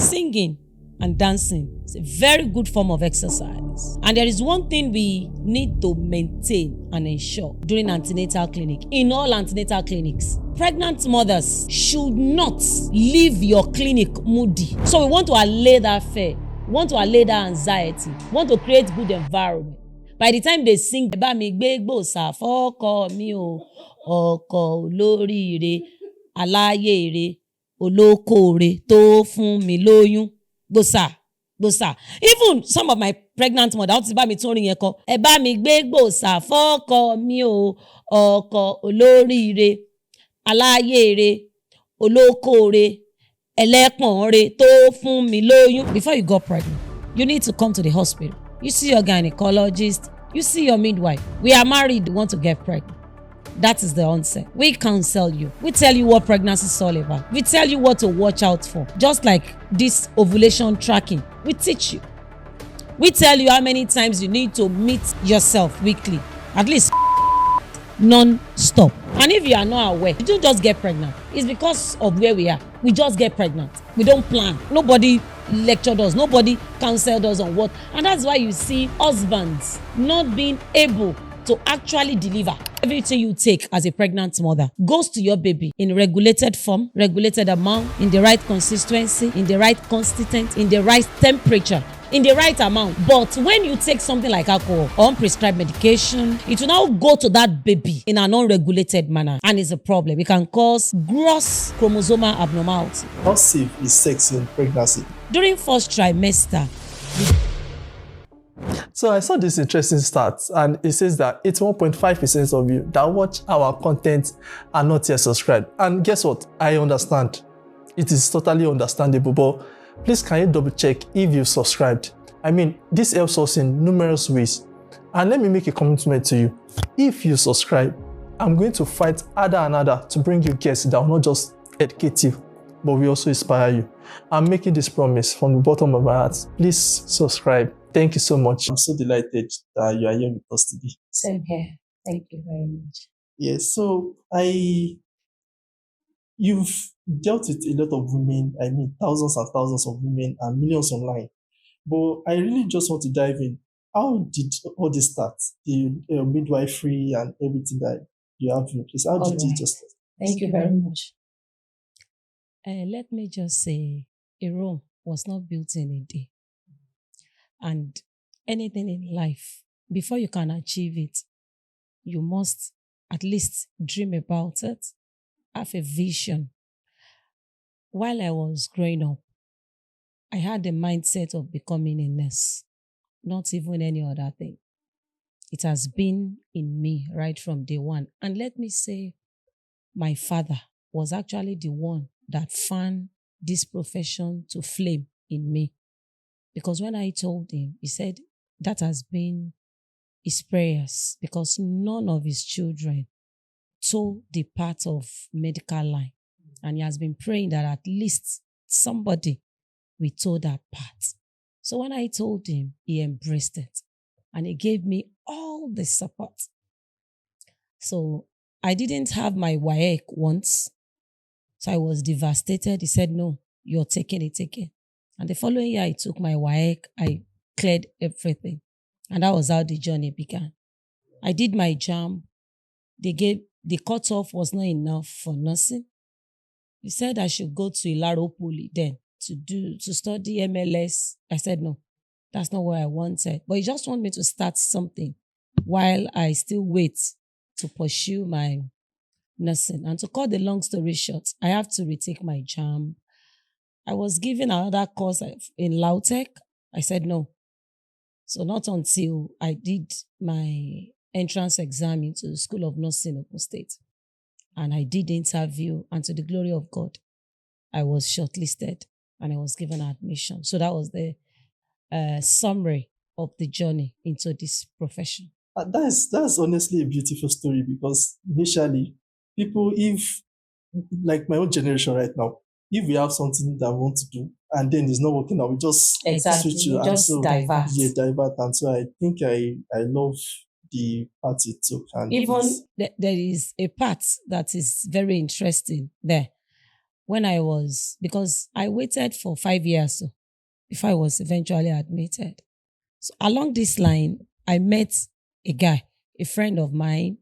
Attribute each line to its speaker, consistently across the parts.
Speaker 1: Singing and dancing is a very good form of exercise. And there is one thing we need to maintain and ensure during antenatal clinic. In all antenatal clinics, pregnant mothers should not leave your clinic moody. So we want to allay that fear, we want to allay that anxiety, we want to create good environment. By the time they sing, "Ẹ bá mi gbé gbòòsà fọ́kọ mi o, ọkọ olóríire, aláyèrè, olókòore tó fún mi lóyún." Gbòòsà, gbòòsà. Even some of my pregnant mothers, wọ́n ti bá mi tún orin yẹn kọ. "Ẹ bá mi gbé gbòòsà fọ́kọ mi o, ọkọ olóríire, aláyèrè, olókòore, ẹlẹ́pọ̀nre tó fún mi lóyún." Before you got pregnant, you need to come to the hospital. You see your gynecologist, you see your midwife. We are married, we want to get pregnant. That is the onset. We counsel you. We tell you what pregnancy is all about. We tell you what to watch out for. Just like this ovulation tracking, we teach you. We tell you how many times you need to meet yourself weekly, at least non-stop. And if you are not aware, you don't just get pregnant. It's because of where we are. We just get pregnant. We don't plan. Nobody lectured us. Nobody counseled us on what. And that's why you see husbands not being able to actually deliver. Everything you take as a pregnant mother goes to your baby in regulated form, regulated amount, in the right consistency, in the right consistent, in the right temperature, in the right amount. But when you take something like alcohol or unprescribed medication, it will now go to that baby in an unregulated manner, and it's a problem. It can cause gross chromosomal abnormality.
Speaker 2: How safe is sex in pregnancy?
Speaker 1: During first trimester.
Speaker 2: So I saw this interesting stat, and it says that 81.5% of you that watch our content are not yet subscribed. And guess what? I understand. It is totally understandable, but please can you double check if you've subscribed? I mean, this helps us in numerous ways. And let me make a commitment to you. If you subscribe, I'm going to fight harder and harder to bring you guests that will not just educate you, but will also inspire you. I'm making this promise from the bottom of my heart. Please subscribe. Thank you so much. I'm so delighted that you are here with us today.
Speaker 1: Same here. Thank you very much.
Speaker 2: Yes, so you've dealt with a lot of women, I mean thousands and thousands of women and millions online. But I really just want to dive in. How did all this start? The midwifery and everything that you have in place. How did it just start?
Speaker 1: Thank you very much. Let me just say, a Rome was not built in a day. And anything in life, before you can achieve it, you must at least dream about it, have a vision. While I was growing up, I had the mindset of becoming a nurse, not even any other thing. It has been in me right from day one. And let me say, my father was actually the one that fanned this profession to flame in me. Because when I told him, he said that has been his prayers, because none of his children told the path of medical line. And he has been praying that at least somebody will toe that path. So when I told him, he embraced it. And he gave me all the support. So I didn't have my WAEC once. So I was devastated. He said, "No, you're taking it again." And the following year, I took my WAEC. I cleared everything. And that was how the journey began. I did my JAMB. The cutoff was not enough for nursing. He said I should go to Ilaro Poly then to study MLS. I said, no, that's not what I wanted. But he just wanted me to start something while I still wait to pursue my nursing. And to cut the long story short, I have to retake my JAMB. I was given another course in Lautech. I said no. So not until I did my entrance exam into the School of Nursing, Open State. And I did the interview, and to the glory of God, I was shortlisted and I was given admission. So that was the summary of the journey into this profession.
Speaker 2: That's honestly a beautiful story, because initially, people, if like my own generation right now, if we have something that we want to do and then it's not working out, we just switch it.
Speaker 1: Just divert.
Speaker 2: Yeah, divert. And so I think I love the part it took. And
Speaker 1: even there is a part that is very interesting there. because I waited for 5 years before I was eventually admitted. So along this line, I met a guy, a friend of mine.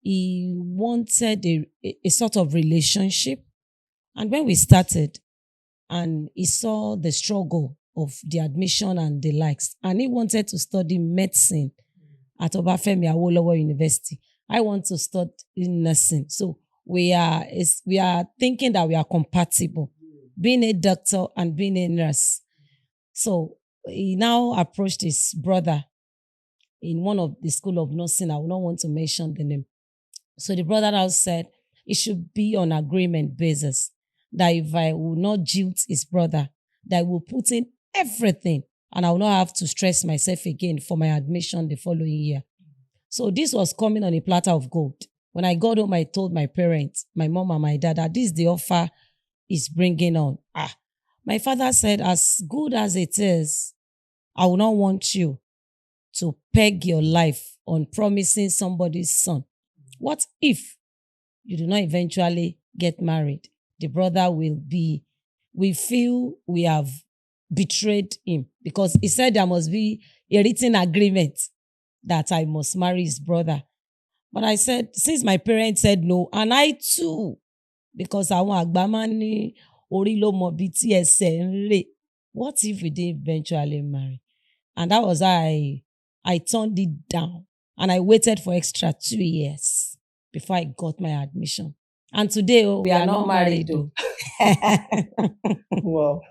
Speaker 1: He wanted a sort of relationship. And when we started, and he saw the struggle of the admission and the likes, and he wanted to study medicine at Obafemi Awolowo University. I want to study nursing. So we are thinking that we are compatible, being a doctor and being a nurse. So he now approached his brother in one of the school of nursing. I will not want to mention the name. So the brother now said it should be on agreement basis, that if I will not jilt his brother, that I will put in everything and I will not have to stress myself again for my admission the following year. So this was coming on a platter of gold. When I got home, I told my parents, my mom and my dad, that this is the offer is bringing on. My father said, as good as it is, I will not want you to peg your life on promising somebody's son. What if you do not eventually get married? The brother we feel we have betrayed him, because he said there must be a written agreement that I must marry his brother. But I said, since my parents said no, and I too, because àwọn àgbà máa ń ní orí ló mọ bí tí ẹsẹ̀ ń rè, what if we didn't eventually marry? And that was how I turned it down, and I waited for extra 2 years before I got my admission. And today, we are not married.
Speaker 2: Wow.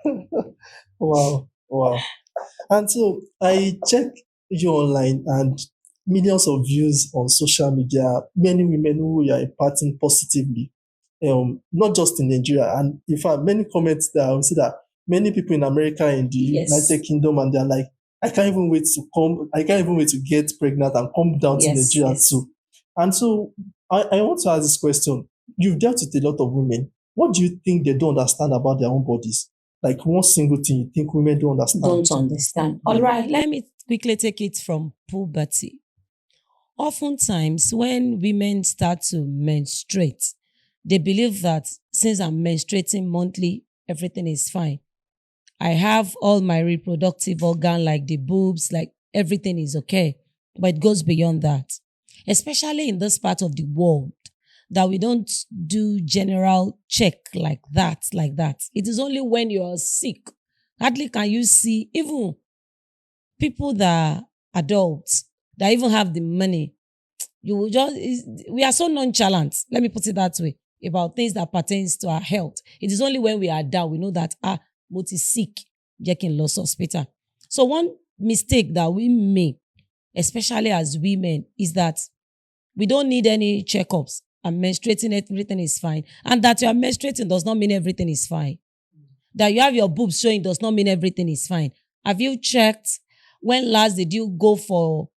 Speaker 2: Wow. And so I checked you online and millions of views on social media, many women who are impacting positively, not just in Nigeria. And in fact, many comments that I will see that many people in America and the United Kingdom, and they're like, I can't even wait to get pregnant and come down to Nigeria too. And so I want to ask this question. You've dealt with a lot of women. What do you think they don't understand about their own bodies? Like one single thing you think women don't understand?
Speaker 1: All right, let me quickly take it from puberty. Oftentimes, when women start to menstruate, they believe that since I'm menstruating monthly, everything is fine. I have all my reproductive organ, like the boobs, like everything is okay. But it goes beyond that. Especially in this part of the world, that we don't do general check like that. It is only when you are sick. Hardly can you see even people that are adults, that even have the money. We are so nonchalant, let me put it that way, about things that pertains to our health. It is only when we are down, we know that, what is sick, getting lost hospital. So one mistake that we make, especially as women, is that we don't need any checkups. I'm menstruating, everything is fine. And that you are menstruating does not mean everything is fine. That you have your boobs showing does not mean everything is fine. Have you checked when last did you go for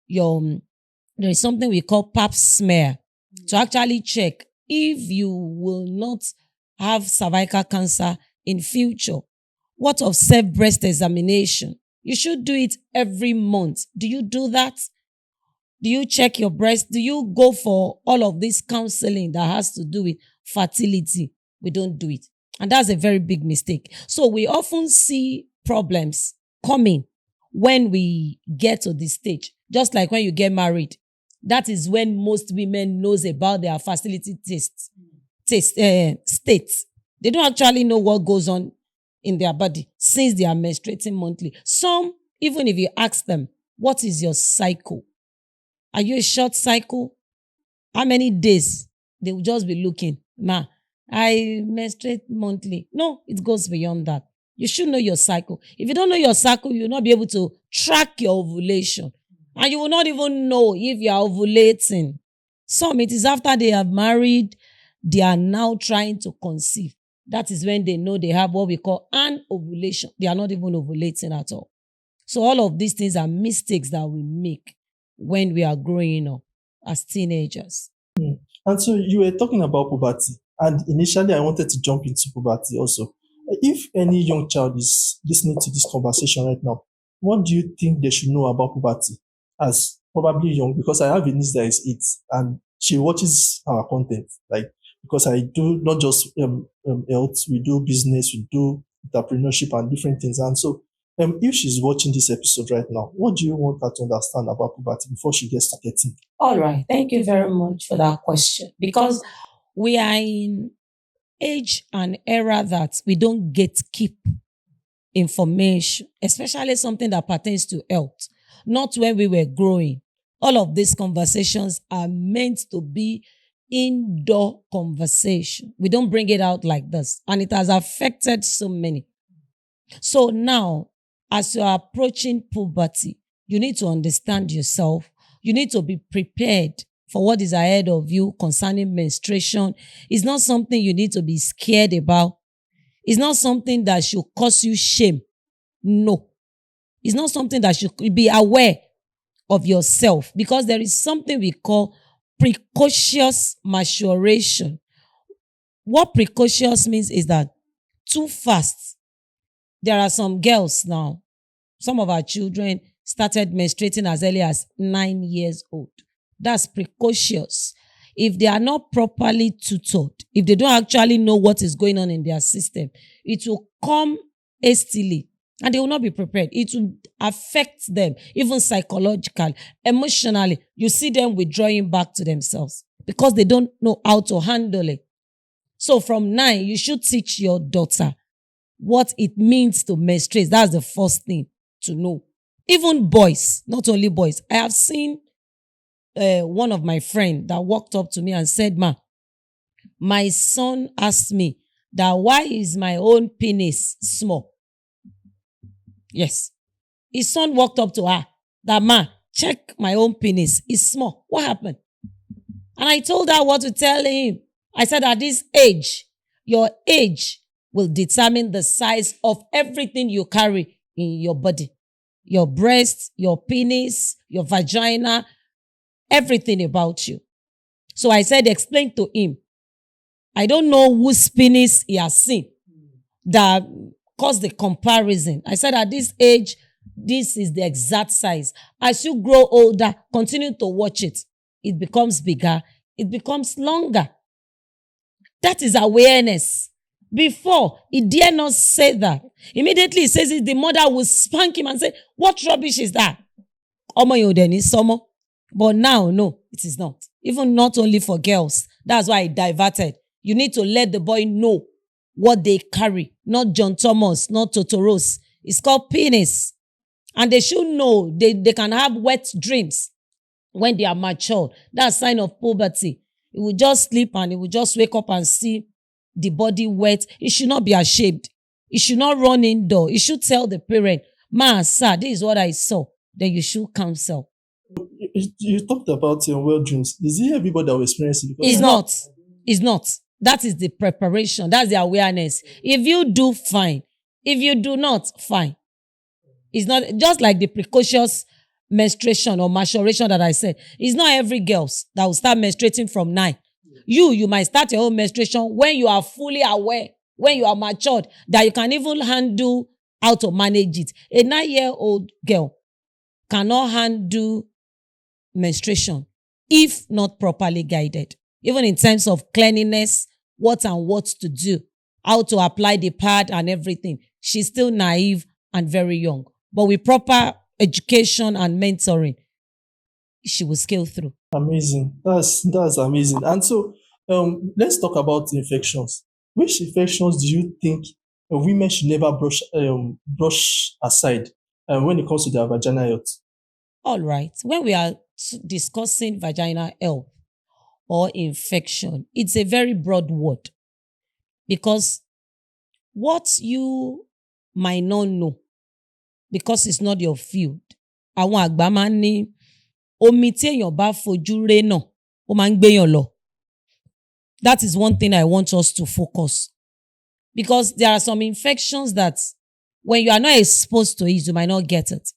Speaker 1: there is something we call pap smear to actually check if you will not have cervical cancer in future? What of self-breast examination? You should do it every month. Do you do that? Do you check your breast? Do you go for all of this counseling that has to do with fertility? We don't do it. And that's a very big mistake. So we often see problems coming when we get to this stage. Just like when you get married. That is when most women knows about their fertility states. They don't actually know what goes on in their body since they are menstruating monthly. Some, even if you ask them, what is your cycle? Are you a short cycle? How many days? They will just be looking. I menstruate monthly. No, it goes beyond that. You should know your cycle. If you don't know your cycle, you will not be able to track your ovulation. And you will not even know if you are ovulating. Some, it is after they have married, they are now trying to conceive. That is when they know they have what we call an ovulation. They are not even ovulating at all. So all of these things are mistakes that we make when we are growing up as teenagers.
Speaker 2: And so you were talking about puberty. And initially I wanted to jump into puberty also. If any young child is listening to this conversation right now, what do you think they should know about puberty as probably young? Because I have a niece that is 8 and she watches our content. Like because I do not just health, we do business, we do entrepreneurship and different things. And so, if she's watching this episode right now, what do you want her to understand about puberty before she gets to 13?
Speaker 1: All right. Thank you very much for that question. Because we are in age and era that we don't keep information, especially something that pertains to health. Not when we were growing. All of these conversations are meant to be indoor conversation. We don't bring it out like this. And it has affected so many. So now, as you are approaching puberty, you need to understand yourself. You need to be prepared for what is ahead of you concerning menstruation. It's not something you need to be scared about. It's not something that should cause you shame. No. It's not something that should be aware of yourself, because there is something we call precocious maturation. What precocious means is that too fast. There are some girls now, some of our children started menstruating as early as 9 years old. That's precocious. If they are not properly tutored, if they don't actually know what is going on in their system, it will come hastily and they will not be prepared. It will affect them, even psychologically, emotionally. You see them withdrawing back to themselves because they don't know how to handle it. So from 9, you should teach your daughter what it means to menstruate. That's the first thing to know. Even boys, not only boys. I have seen one of my friends that walked up to me and said, "Ma, my son asked me that why is my own penis small?" Yes. His son walked up to her that, "Ma, check my own penis. It's small. What happened?" And I told her what to tell him. I said, at this age, your age will determine the size of everything you carry in your body. Your breast, your penis, your vagina, everything about you. So I said, explain to him. I don't know whose penis he has seen that caused the comparison. I said, at this age, this is the exact size. As you grow older, continue to watch it. It becomes bigger. It becomes longer. That is awareness. Before, he dare not say that. Immediately he says it, the mother will spank him and say, "What rubbish is that?" But now, no, it is not. Even not only for girls. That's why I diverted. You need to let the boy know what they carry. Not John Thomas, not Totoros. It's called penis. And they should know they can have wet dreams when they are mature. That's a sign of puberty. He will just sleep and he will just wake up and see the body wet. He should not be ashamed. He should not run indoor. He should tell the parent, "Ma, sir, this is what I saw." Then you should counsel.
Speaker 2: You talked about wet dreams. Is it everybody that will experience it?
Speaker 1: It's not. It's not. That is the preparation. That's the awareness. If you do, fine. If you do not, fine. It's not just like the precocious menstruation or maturation that I said. It's not every girl that will start menstruating from 9. You might start your own menstruation when you are fully aware, when you are matured, that you can even handle how to manage it. A 9-year-old girl cannot handle menstruation if not properly guided. Even in terms of cleanliness, what to do, how to apply the pad and everything. She's still naive and very young. But with proper education and mentoring, she will scale through.
Speaker 2: Amazing. That's amazing. And so, let's talk about infections. Which infections do you think women should never brush aside when it comes to their vaginal health?
Speaker 1: All right. When we are discussing vaginal health or infection, it's a very broad word because what you might not know, because it's not your field. Àwọn àgbà máa ń ní omi tí èèyàn bá fojú ré náà, ó máa ń gbéyàn lọ. That is one thing I want us to focus. Because there are some infections that when you are not exposed to it, you might not get it.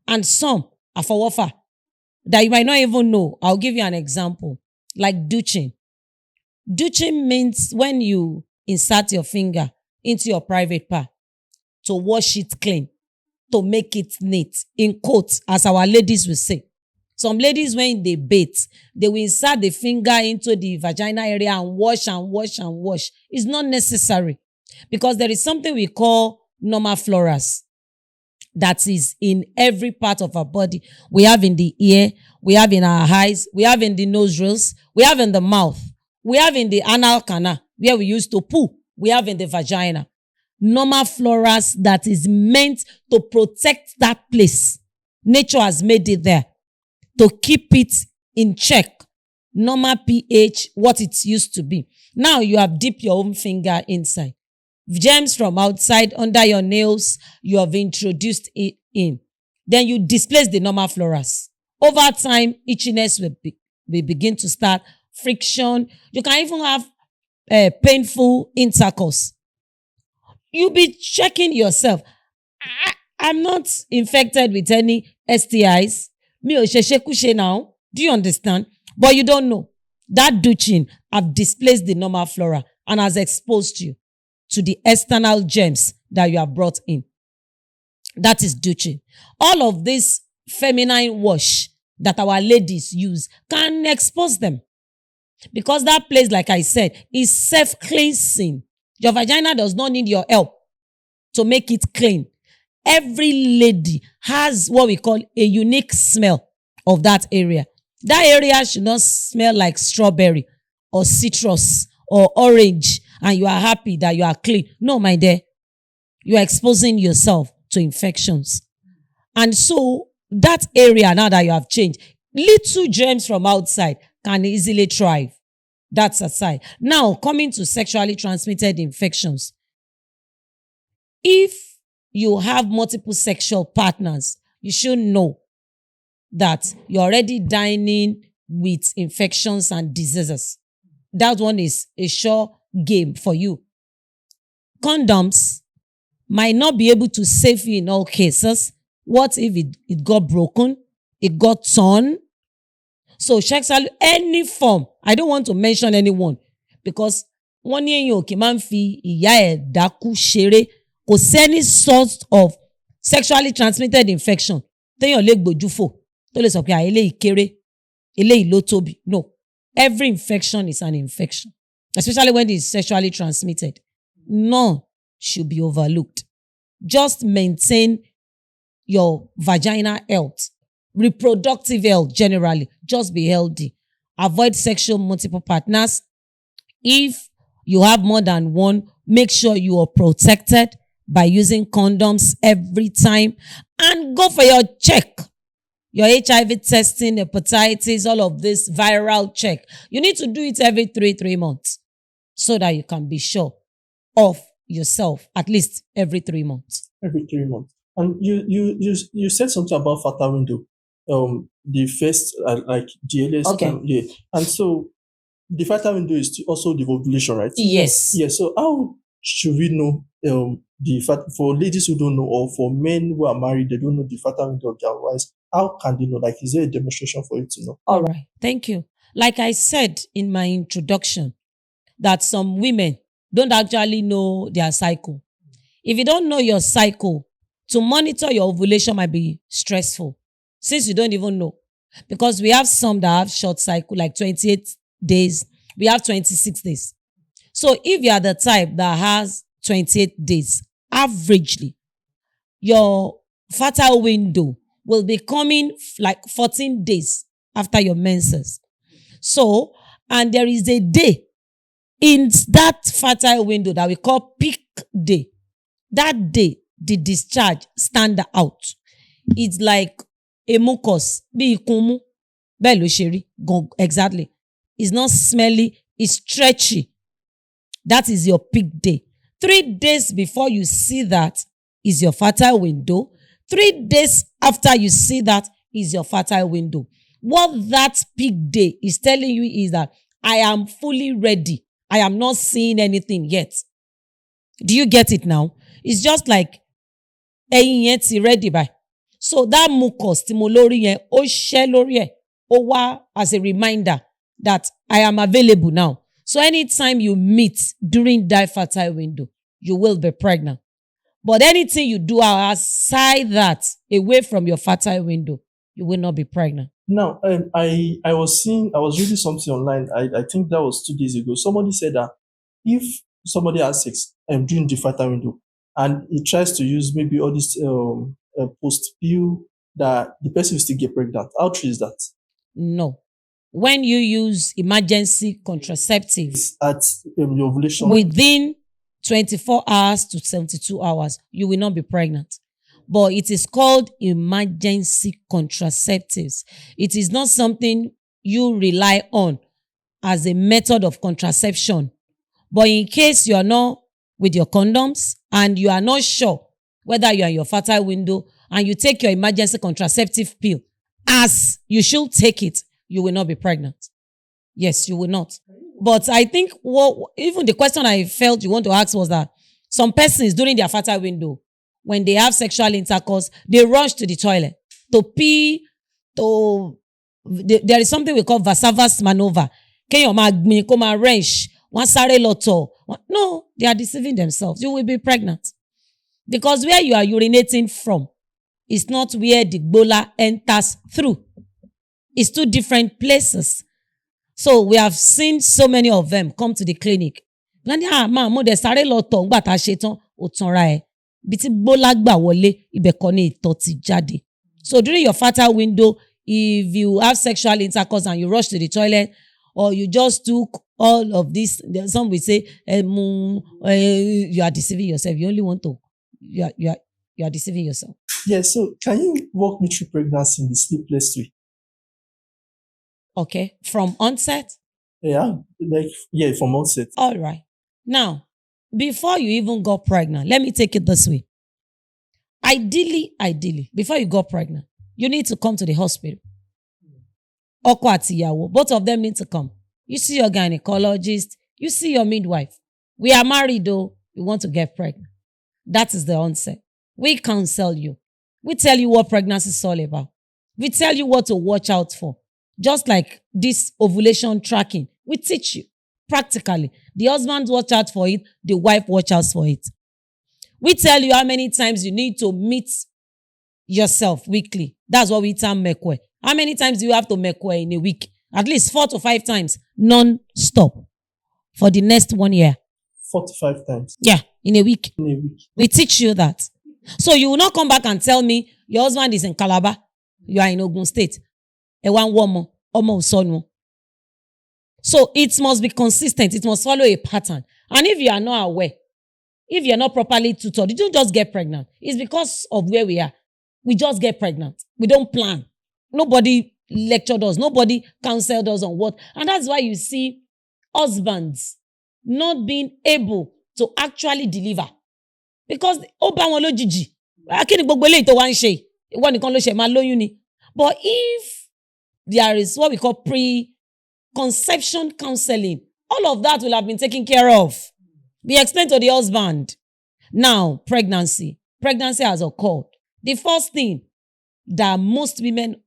Speaker 1: And some are for warfare that you might not even know. I'll give you an example. Like douching. Douching means when you insert your finger into your private part to wash it clean, to make it neat, in quotes, as our ladies will say. Some ladies, when they bathe, they will insert the finger into the vagina area and wash and wash and wash. It's not necessary because there is something we call normal floras that is in every part of our body. We have in the ear, we have in our eyes, we have in the nostrils, we have in the mouth, we have in the anal canal where we used to poo, we have in the vagina. Normal floras that is meant to protect that place. Nature has made it there to keep it in check. Normal pH, what it used to be. Now you have dipped your own finger inside. Germs from outside under your nails, you have introduced it in. Then you displace the normal floras. Over time, itchiness will begin to start, friction. You can even have painful intercourse. You'll be checking yourself. I'm not infected with any STIs. Me o sheshe now. Do you understand? But you don't know. That douching have displaced the normal flora and has exposed you to the external germs that you have brought in. That is douching. All of this feminine wash that our ladies use can expose them. Because that place, like I said, is self-cleansing. Your vagina does not need your help to make it clean. Every lady has what we call a unique smell of that area. That area should not smell like strawberry or citrus or orange and you are happy that you are clean. No, my dear. You are exposing yourself to infections. And so that area, now that you have changed, little germs from outside can easily thrive. That's aside. Now, coming to sexually transmitted infections. If you have multiple sexual partners, you should know that you're already dining with infections and diseases. That one is a sure game for you. Condoms might not be able to save you in all cases. What if it got broken? It got torn? So sexually, any form, I don't want to mention anyone because one year you can fi iya daku shere kò sí any sort of sexually transmitted infection téèyàn lè gbójú fò tó lè sọ pé eléyìí kéré eléyìí ló tóbi. No, every infection is an infection, especially when it is sexually transmitted. None should be overlooked. Just maintain your vaginal health. Reproductive health generally, just be healthy. Avoid sexual multiple partners. If you have more than one, make sure you are protected by using condoms every time and go for your check. Your HIV testing, hepatitis, all of this viral check. You need to do it every 3 months so that you can be sure of yourself at least every 3 months.
Speaker 2: Every 3 months. And you said something about fertile window. The first, like the earliest.
Speaker 1: Okay.
Speaker 2: Yeah. And so the fertile window is also the ovulation, right?
Speaker 1: Yes.
Speaker 2: Yeah. So how should we know for ladies who don't know, or for men who are married, they don't know the fertile window of their wives? How can they know? Like, is there a demonstration for you to know?
Speaker 1: All right. Thank you. Like I said in my introduction, that some women don't actually know their cycle. If you don't know your cycle, to monitor your ovulation might be stressful, since you don't even know. Because we have some that have short cycle, like 28 days. We have 26 days. So if you are the type that has 28 days, averagely, your fertile window will be coming like 14 days after your menses. So, and there is a day in that fertile window that we call peak day. That day, the discharge stand out. It's like a mucus, bí ikun mú, bẹ́ẹ̀ ló ṣe rí, exactly. It's not smelly, it's stretchy. That is your peak day. 3 days before you see that is your fertile window. 3 days after you see that is your fertile window. What that peak day is telling you is that I am fully ready. I am not seeing anything yet. Do you get it now? It's just like ẹyin yẹn ti ready by. So that mucus tí mo lórí yẹn, ó ṣẹ́ lórí ẹ̀, ó wá as a reminder that I am available now. So anytime you meet during that fertile window, you will be pregnant. But anything you do outside that, away from your fertile window, you will not be pregnant.
Speaker 2: Now, I was reading something online. I think that was 2 days ago. Somebody said that if somebody has sex during the fertile window and he tries to use maybe all this post pill, that the person will still get pregnant. How true is that?
Speaker 1: No. When you use emergency contraceptives
Speaker 2: At your ovulation,
Speaker 1: within 24 hours to 72 hours, you will not be pregnant. But it is called emergency contraceptives. It is not something you rely on as a method of contraception. But in case you are not with your condoms and you are not sure whether you are in your fertile window and you take your emergency contraceptive pill as you should take it, you will not be pregnant. Yes, you will not. But I think even the question I felt you want to ask was that some persons during their fertile window, when they have sexual intercourse, they rush to the toilet to pee, there is something we call Vasavas maneuver. No, they are deceiving themselves. You will be pregnant. Because where you are urinating from is not where the gbola enters through. It's two different places. So we have seen so many of them come to the clinic. So during your fertile window, if you have sexual intercourse and you rush to the toilet, or you just took all of this, some will say, you are deceiving yourself. You only want to, you are deceiving yourself.
Speaker 2: Yeah, so can you walk me through pregnancy in the sleepless way?
Speaker 1: Okay, from onset?
Speaker 2: Yeah, from onset.
Speaker 1: All right. Now, before you even got pregnant, let me take it this way. Ideally, before you got pregnant, you need to come to the hospital. Ọkọ àti ìyàwó, both of them need to come. You see your gynecologist, you see your midwife. We are married though, we want to get pregnant. That is the onset. We counsel you. We tell you what pregnancy is all about. We tell you what to watch out for. Just like this ovulation tracking, we teach you practically. The husband watch out for it, the wife watch out for it. We tell you how many times you need to meet yourself weekly. That's what we term mekwe. How many times do you have to mekwe in a week? At least 4 to 5 times, non-stop, for the next 1 year.
Speaker 2: 4 to 5 times?
Speaker 1: Yeah, in a week.
Speaker 2: In a week.
Speaker 1: We teach you that. So you will not come back and tell me your husband is in Calabar, you are in Ogun State. So it must be consistent. It must follow a pattern. And if you are not aware, if you're not properly tutored, you don't just get pregnant. It's because of where we are. We just get pregnant. We don't plan. Nobody lectured us. Nobody counseled us on what. And that's why you see husbands not being able to actually deliver. Because, but if there is what we call pre-conception counseling, all of that will have been taken care of. We explain to the husband. Now, pregnancy. Pregnancy has occurred. The first thing that most women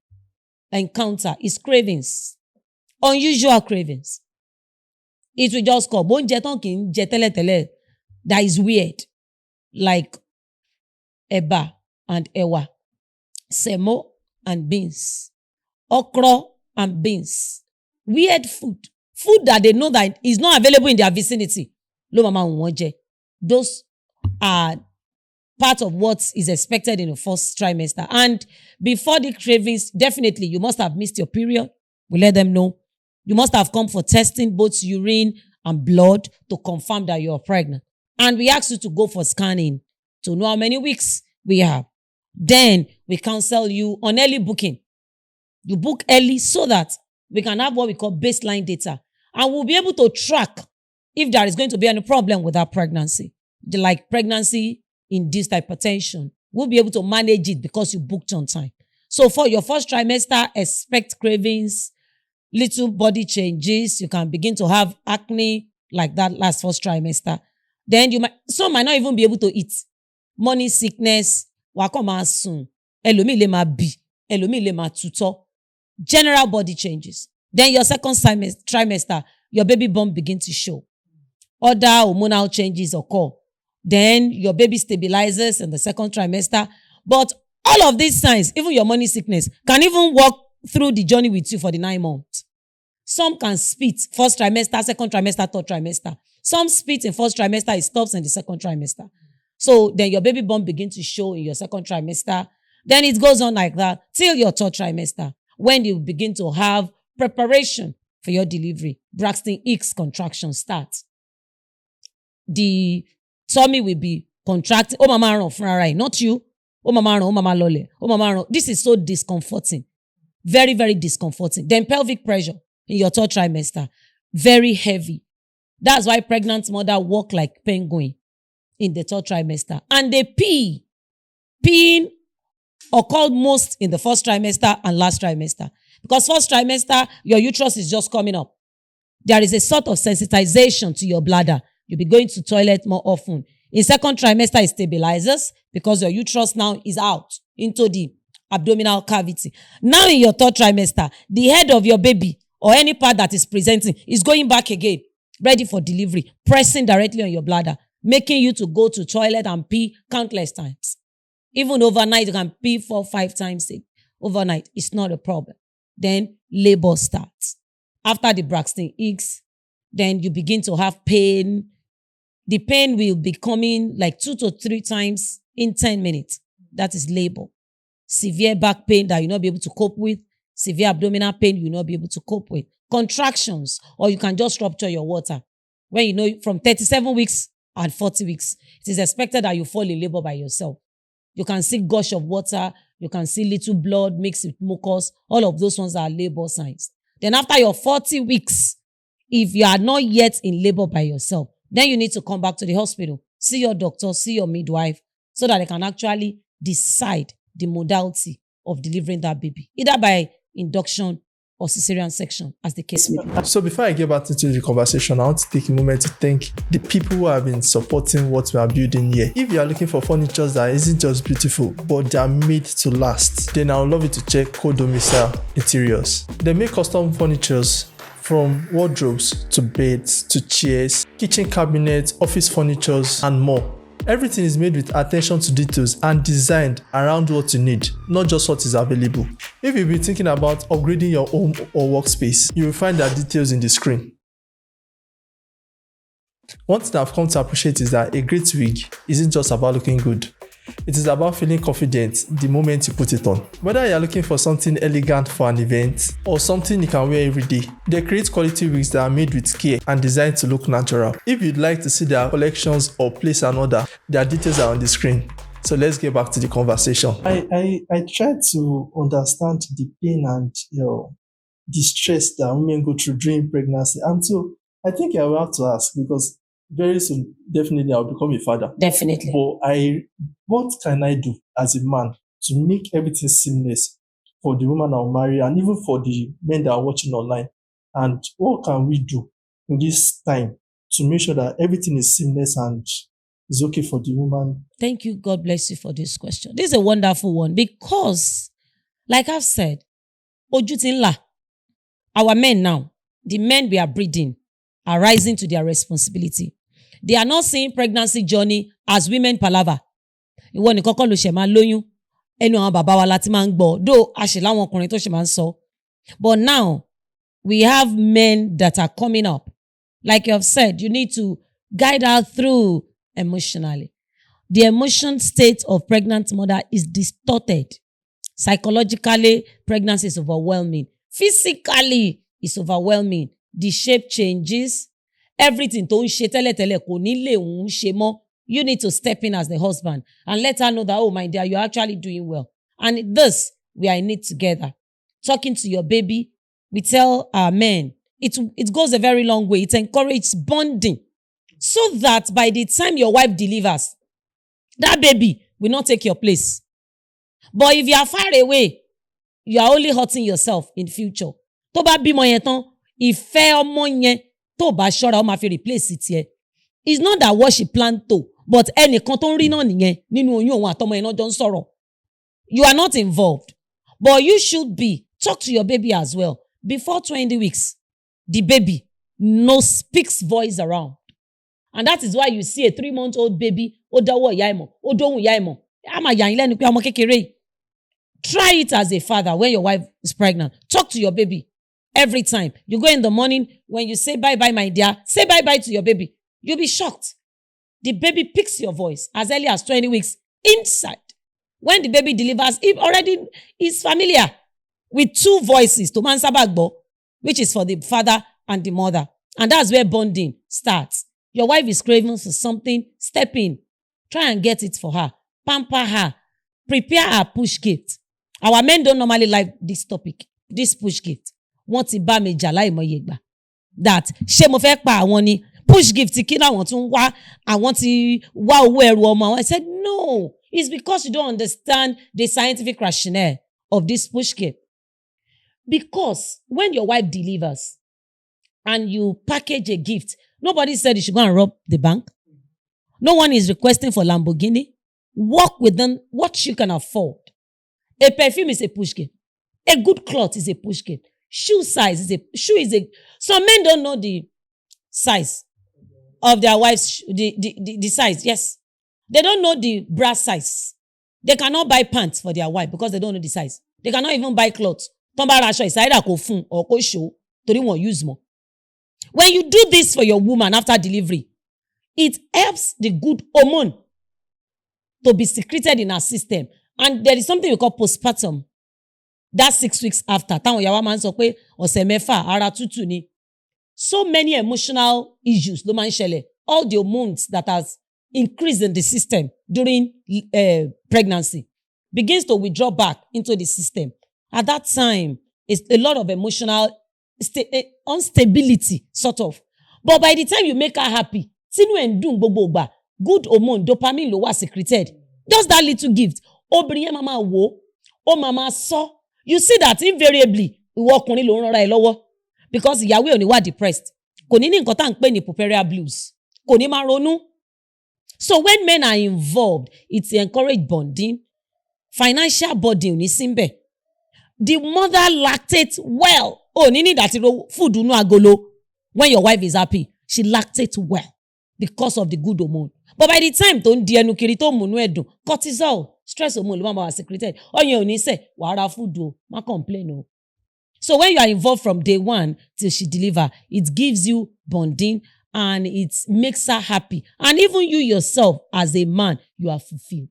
Speaker 1: encounter is cravings. Unusual cravings. It will just come. That is weird. Like eba and ewa. Semo and beans. Okra and beans. Weird food. Food that they know that is not available in their vicinity. Those are part of what is expected in the first trimester. And before the cravings, definitely you must have missed your period. We let them know. You must have come for testing, both urine and blood, to confirm that you're pregnant. And we ask you to go for scanning to know how many weeks we have. Then we counsel you on early booking. You book early so that we can have what we call baseline data. And we'll be able to track if there is going to be any problem with our pregnancy, like pregnancy-induced hypertension. We'll be able to manage it because you booked on time. So for your first trimester, expect cravings, little body changes. You can begin to have acne like that last first trimester. Then some might not even be able to eat. Morning sickness, wakoma soon. Elomi le ma bi, elomi le ma tuto. General body changes. Then your second trimester, your baby bump begin to show. Other hormonal changes occur. Then your baby stabilizes in the second trimester. But all of these signs, even your morning sickness, can even work through the journey with you for the 9 months. Some can spit first trimester, second trimester, third trimester. Some spit in first trimester, it stops in the second trimester. So then your baby bump begins to show in your second trimester. Then it goes on like that till your third trimester, when you begin to have preparation for your delivery. Braxton Hicks contraction starts. The tummy will be contracting. Oh, mama run from right, not you. Oh, mama run, oh, mama lole. Oh, mama run. This is so discomforting. Very, very discomforting. Then pelvic pressure in your third trimester. Very heavy. That's why pregnant mother walk like penguin in the third trimester. And they pee. Peeing occurred most in the first trimester and last trimester. Because first trimester, your uterus is just coming up. There is a sort of sensitization to your bladder. You'll be going to toilet more often. In second trimester, it stabilizes because your uterus now is out into the abdominal cavity. Now in your third trimester, the head of your baby or any part that is presenting is going back again, ready for delivery, pressing directly on your bladder, making you to go to toilet and pee countless times. Even overnight, you can pee 4-5 times overnight. It's not a problem. Then labor starts. After the Braxton Hicks, then you begin to have pain. The pain will be coming like 2 to 3 times in 10 minutes. That is labor. Severe back pain that you'll not be able to cope with. Severe abdominal pain you'll not be able to cope with. Contractions, or you can just rupture your water. When you know from 37 weeks and 40 weeks, it is expected that you fall in labor by yourself. You can see gush of water. You can see little blood mixed with mucus. All of those ones are labor signs. Then after your 40 weeks, if you are not yet in labor by yourself, then you need to come back to the hospital, see your doctor, see your midwife, so that they can actually decide the modality of delivering that baby, either by induction or cesarean section, as the case may be.
Speaker 2: So before I get back into the conversation, I want to take a moment to thank the people who have been supporting what we are building here. If you are looking for furniture that isn't just beautiful, but they are made to last, then I would love you to check DOMICILE Interiors. They make custom furnitures from wardrobes to beds to chairs, kitchen cabinets, office furniture, and more. Everything is made with attention to details and designed around what you need, not just what is available. If you've been thinking about upgrading your home or workspace, you will find the details in the screen. One thing I've come to appreciate is that a great wig isn't just about looking good. It is about feeling confident the moment you put it on. Whether you're looking for something elegant for an event or something you can wear every day, they create quality wigs that are made with care and designed to look natural. If you'd like to see their collections or place an order, their details are on the screen. So let's get back to the conversation. I try to understand the pain and the stress that women go through during pregnancy. And so I think I will have to ask, because very soon, definitely, I'll become a father.
Speaker 1: Definitely.
Speaker 2: But what can I do as a man to make everything seamless for the woman I'll marry and even for the men that are watching online? And what can we do in this time to make sure that everything is seamless and is okay for the woman?
Speaker 1: Thank you. God bless you for this question. This is a wonderful one because, like I've said, Ojutinla, our men now, the men we are breeding, are rising to their responsibility. They are not seeing pregnancy journey as women palaver. Ìwọ nìkan kọ́ ló ṣe máa lóyún. Ẹnu àwọn bàbá wa láti máa ń gbọ́. Though a ṣe láwọn ọkùnrin tó ṣe máa ń sọ. But now, we have men that are coming up. Like you have said, you need to guide her through emotionally. The emotion state of pregnant mother is distorted. Psychologically, pregnancy is overwhelming. Physically, it's overwhelming. The shape changes. Everything tó ń ṣe tẹ́lẹ̀tẹ́lẹ̀ kò ní lè ń ṣe mọ́. You need to step in as the husband and let her know that, oh my dear, you're actually doing well. And this, we are in it together. Talking to your baby, we tell our men, it goes a very long way. It encourages bonding so that by the time your wife delivers, that baby will not take your place. But if you are far away, you are only hurting yourself in future. Tó bá bímọ yẹn tán, ìfẹ́ ọmọ yẹn tó bá ṣọ́ra ó máa fi replace it yẹn. It's not that what she planned to, but ẹnìkan tó ń rí náà nìyẹn nínú oyún òun àtọmọ yẹn náà jọ ń sọ̀rọ̀. You are not involved, but you should be. Talk to your baby as well. Before 20 weeks, the baby speaks voice around. And that is why you see a 3-month-old baby, ó dáwọ́ ìyá ẹ̀ mọ̀, ó dóhùn ìyá ẹ̀ mọ̀. Á máa yà yín lẹ́nu pé ọmọ kékeré yìí. Try it as a father when your wife is pregnant. Talk to your baby every time. You go in the morning, when you say bye-bye, my dear, say bye-bye to your baby. You'll be shocked. The baby picks your voice as early as 20 weeks inside. When the baby delivers, he already is familiar with two voices, to Mansabagbo, which is for the father and the mother. And that's where bonding starts. Your wife is craving for something, step in. Try and get it for her. Pamper her. Prepare her push gift. Our men don't normally like this topic, this push gift. Wọ́n ti bá mi jà láìmọye ìgbà. That, ṣé mo fẹ́ pa àwọn ni? Push gift kí láwọn tún wá, àwọn ti wá owó ẹrù ọmọ. I said, no. It's because you don't understand the scientific rationale of this push gift. Because when your wife delivers and you package a gift, nobody said you should go and rob the bank. No one is requesting for Lamborghini. Work with them what you can afford. A perfume is a push gift. A good cloth is a push gift. Shoe size is some men don't know the size of their wives, the size, yes. They don't know the bra size. They cannot buy pants for their wife because they don't know the size. They cannot even buy clothes. It's either ko fun or ko show, tori won use more. When you do this for your woman after delivery, it helps the good hormone to be secreted in her system. And there is something we call postpartum. That's 6 weeks after. So many emotional issues. All the hormones that has increased in the system during pregnancy begins to withdraw back into the system. At that time, it's a lot of emotional instability, sort of. But by the time you make her happy, good hormone, dopamine lo was secreted. Just that little gift. Obìnrin mama wo, o mama so. You see that invariably, ìwọ ọkùnrin ló ń rọra ẹ lọ́wọ́. Because ìyàwó ò ní wà depressed. Kò ní ní nǹkan tá ń pè ní puerperal blues. Kò ní máa ronú. So when men are involved, it encourages bonding. Financial burden ò ní sí ńbẹ̀. The mother lactates well. Oh, ní ní that food unu agolo. When your wife is happy, she lactates well because of the good hormone. But by the time tó ń di ẹnu kiri tó múnú ẹ̀dùn, cortisol, stress hormone ló máa wà secreted. Ọyàn ò ní sẹ̀, wàá ra food o, má complain o. So when you are involved from day one till she deliver, it gives you bonding and it makes her happy. And even you yourself as a man, you are fulfilled.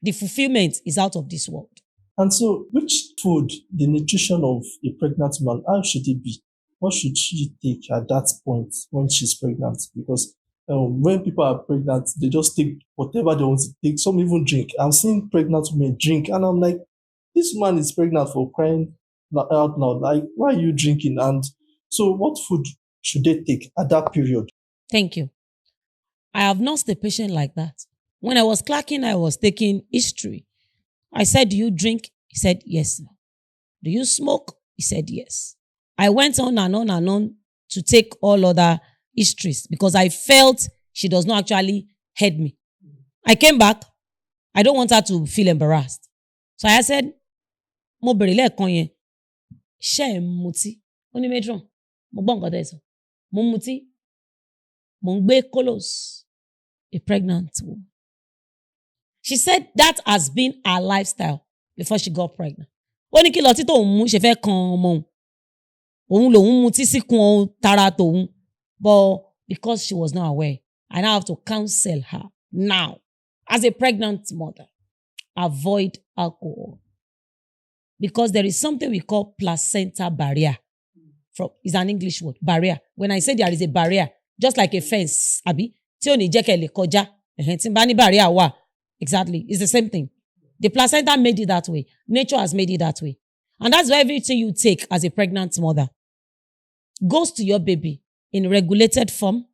Speaker 1: The fulfillment is out of this world.
Speaker 2: And so, which food, the nutrition of a pregnant woman, how should it be? What should she take at that point when she's pregnant? Because when people are pregnant, they just take whatever they want to take. Some even drink. I'm seeing pregnant women drink, and I'm like, this man is pregnant for crying out loud. Like, why are you drinking? And so, what food should they take at that period?
Speaker 1: Thank you. I have nursed a patient like that. When I was clerking, I was taking history. I said, do you drink? He said, yes. Do you smoke? He said, yes. I went on and on and on to take all other histories because I felt she does not actually head me. I came back. I don't want her to feel embarrassed. So I said, mo bèrè lẹ́ẹ̀kan yẹn, ṣé ẹ mutí? Ó ní matron, mo gbọ́ nǹkan tẹ́ sọ. Mo mutí. Mo ń gbé kolos, a pregnant woman. She said that has been her lifestyle before she got pregnant. Ó ní kí lọ tí tóun mú ṣe fẹ́ kan ọmọ òun. Òun lòun mutí síkùn tara tòun. But because she was not aware, I now have to counsel her now, as a pregnant mother, avoid alcohol. Because there is something we call placenta barrier. It's an English word, barrier. When I say there is a barrier, just like a fence, abi, tí ò ní jẹ́ kẹ́ lè kọjá, tí n bá ní barrier wà. Exactly. It's the same thing. The placenta made it that way. Nature has made it that way. And that's why everything you take as a pregnant mother goes to your baby in regulated form,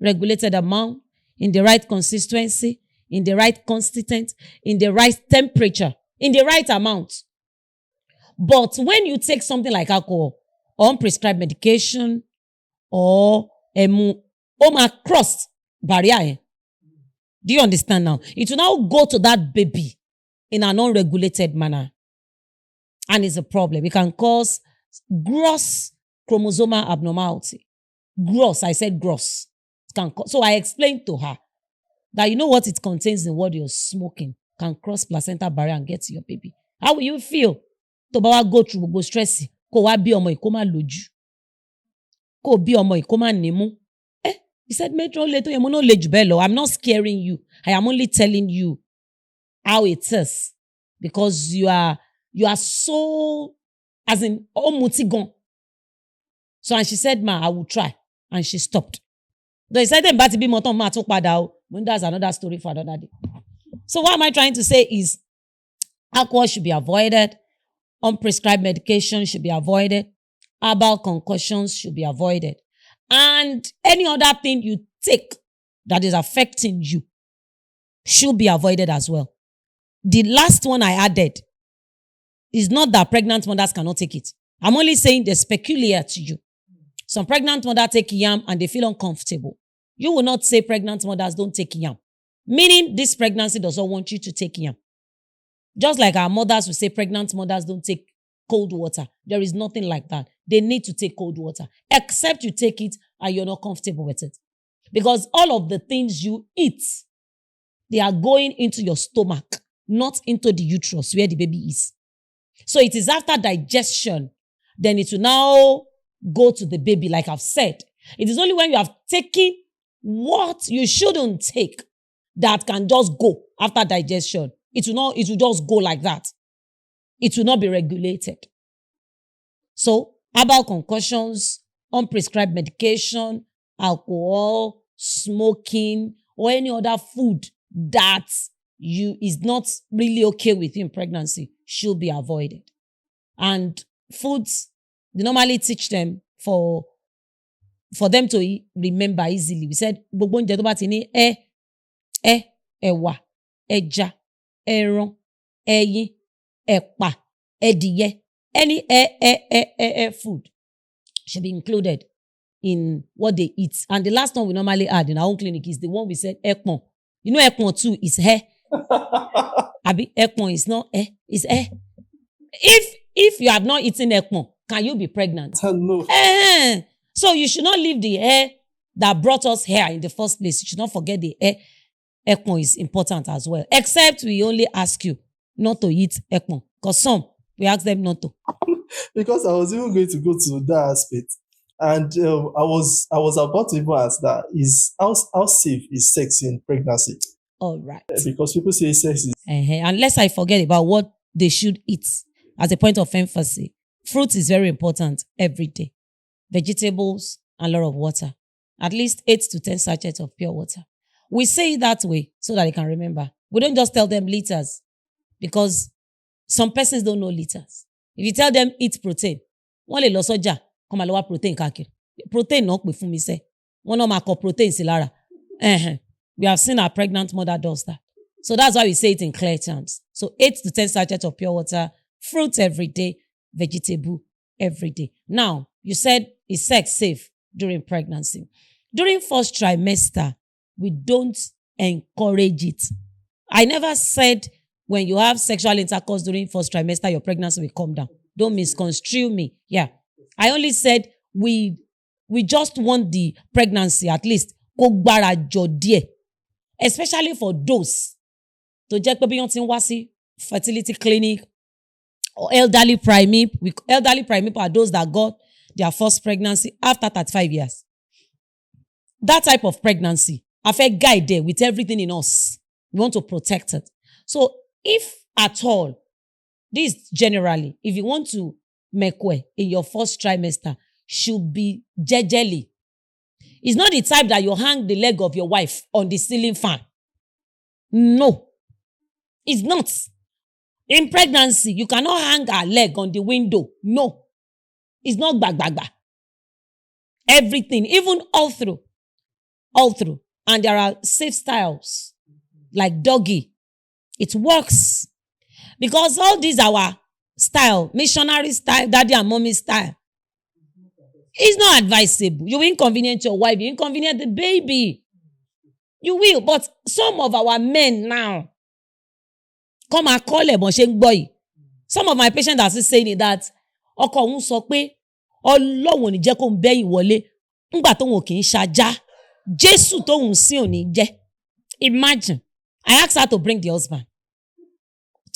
Speaker 1: regulated amount, in the right consistency, in the right consistent, in the right temperature, in the right amount. But when you take something like alcohol or unprescribed medication or crossed barrier, do you understand now? It will now go to that baby in an unregulated manner. And it's a problem. It can cause gross chromosomal abnormality. Gross, I said gross. So I explained to her that you know what it contains in what you're smoking can cross placenta barrier and get to your baby. How will you feel? Tó bá wá go through gbogbo stress, kó wá bí ọmọ yìí kó má lójú. Kó bí ọmọ yìí kó má nímú. He said, Metro later, I'm not late bello. I'm not scaring you. I am only telling you how it is. Because you are so, as in, mutigon. So, and she said, Ma, I will try. And she stopped. Though he said, that's another story for another day. So what am I trying to say is, alcohol should be avoided. Unprescribed medication should be avoided. Herbal concoctions should be avoided. And any other thing you take that is affecting you should be avoided as well. The last one I added is not that pregnant mothers cannot take it. I'm only saying they're peculiar to you. Some pregnant mothers take yam and they feel uncomfortable. You will not say pregnant mothers don't take yam. Meaning this pregnancy does not want you to take yam. Just like our mothers will say pregnant mothers don't take cold water. There is nothing like that. They need to take cold water. Except you take it and you're not comfortable with it. Because all of the things you eat, they are going into your stomach, not into the uterus where the baby is. So it is after digestion, then it will now go to the baby, like I've said. It is only when you have taken what you shouldn't take that can just go after digestion. It will just go like that. It will not be regulated. So, herbal concoctions, unprescribed medication, alcohol, smoking, or any other food that is not really okay with you in pregnancy should be avoided. And foods, they normally teach them for them to remember easily. We said, gbogbo oúnjẹ tó bá ti ní ẹ̀wà, ẹja, ẹran, ẹyin, ẹ̀pà, ẹdìyẹ, any food should be included in what they eat. And the last one we normally add in our own clinic is the one we said, ekpon. You know ekpon too is hair. Abi, ekpon is not it's hair. If you have not eaten ekpon, can you be pregnant?
Speaker 2: No.
Speaker 1: So you should not leave the hair that brought us here in the first place. You should not forget the hair. Ekpon is important as well. Except we only ask you not to eat ekpon. Because some, we ask them not to.
Speaker 2: Because I was even going to go to that aspect. And I was about to even ask that, is how safe is sex in pregnancy?
Speaker 1: All right.
Speaker 2: Because people say sex is...
Speaker 1: Unless I forget about what they should eat as a point of emphasis. Fruit is very important every day. Vegetables and a lot of water. At least 8 to 10 sachets of pure water. We say it that way so that they can remember. We don't just tell them liters because some persons don't know liters. If you tell them eat protein, wọ́n lè lọ sọ́jà kó máa lọ wá protein káàkiri. Protein náà pè fún mi sẹ́. Wọ́n náà máa kọ protein sí lára. We have seen our pregnant mother does that. So that's why we say it in clear terms. So 8 to 10 sachets of pure water, fruits every day, vegetable every day. Now, you said, is sex safe during pregnancy? During first trimester, we don't encourage it. I never said when you have sexual intercourse during first trimester, your pregnancy will come down. Don't misconstrue me. Yeah. I only said we just want the pregnancy at least kó gbárajọ díẹ̀. Especially for those tó jẹ́ pé bí wọ́n ti ń wá sí fertility clinic or elderly primip. Elderly primip are those that got their first pregnancy after 35 years. That type of pregnancy, I fẹ́ guide there with everything in us. We want to protect it. So if at all, this generally, if you want to make way in your first trimester, should be jejely. It's not the type that you hang the leg of your wife on the ceiling fan. No, it's not. In pregnancy, you cannot hang her leg on the window. No, it's not bagba. Everything, even all through. And there are safe styles like doggy. It works because all these our style, missionary style, daddy and mommy style, is not advisable. You inconvenience your wife, you inconvenience the baby. You will, but some of our men now, come and call them boy. Some of my patients are still saying it that ọkọ òun sọ pé Ọlọ́run ò ní jẹ́ kó ń bẹ́yìn wọlé ńgbà tóun ò kì í ṣajá Jésù tóun sí ò ní jẹ́. Imagine. I asked her to bring the husband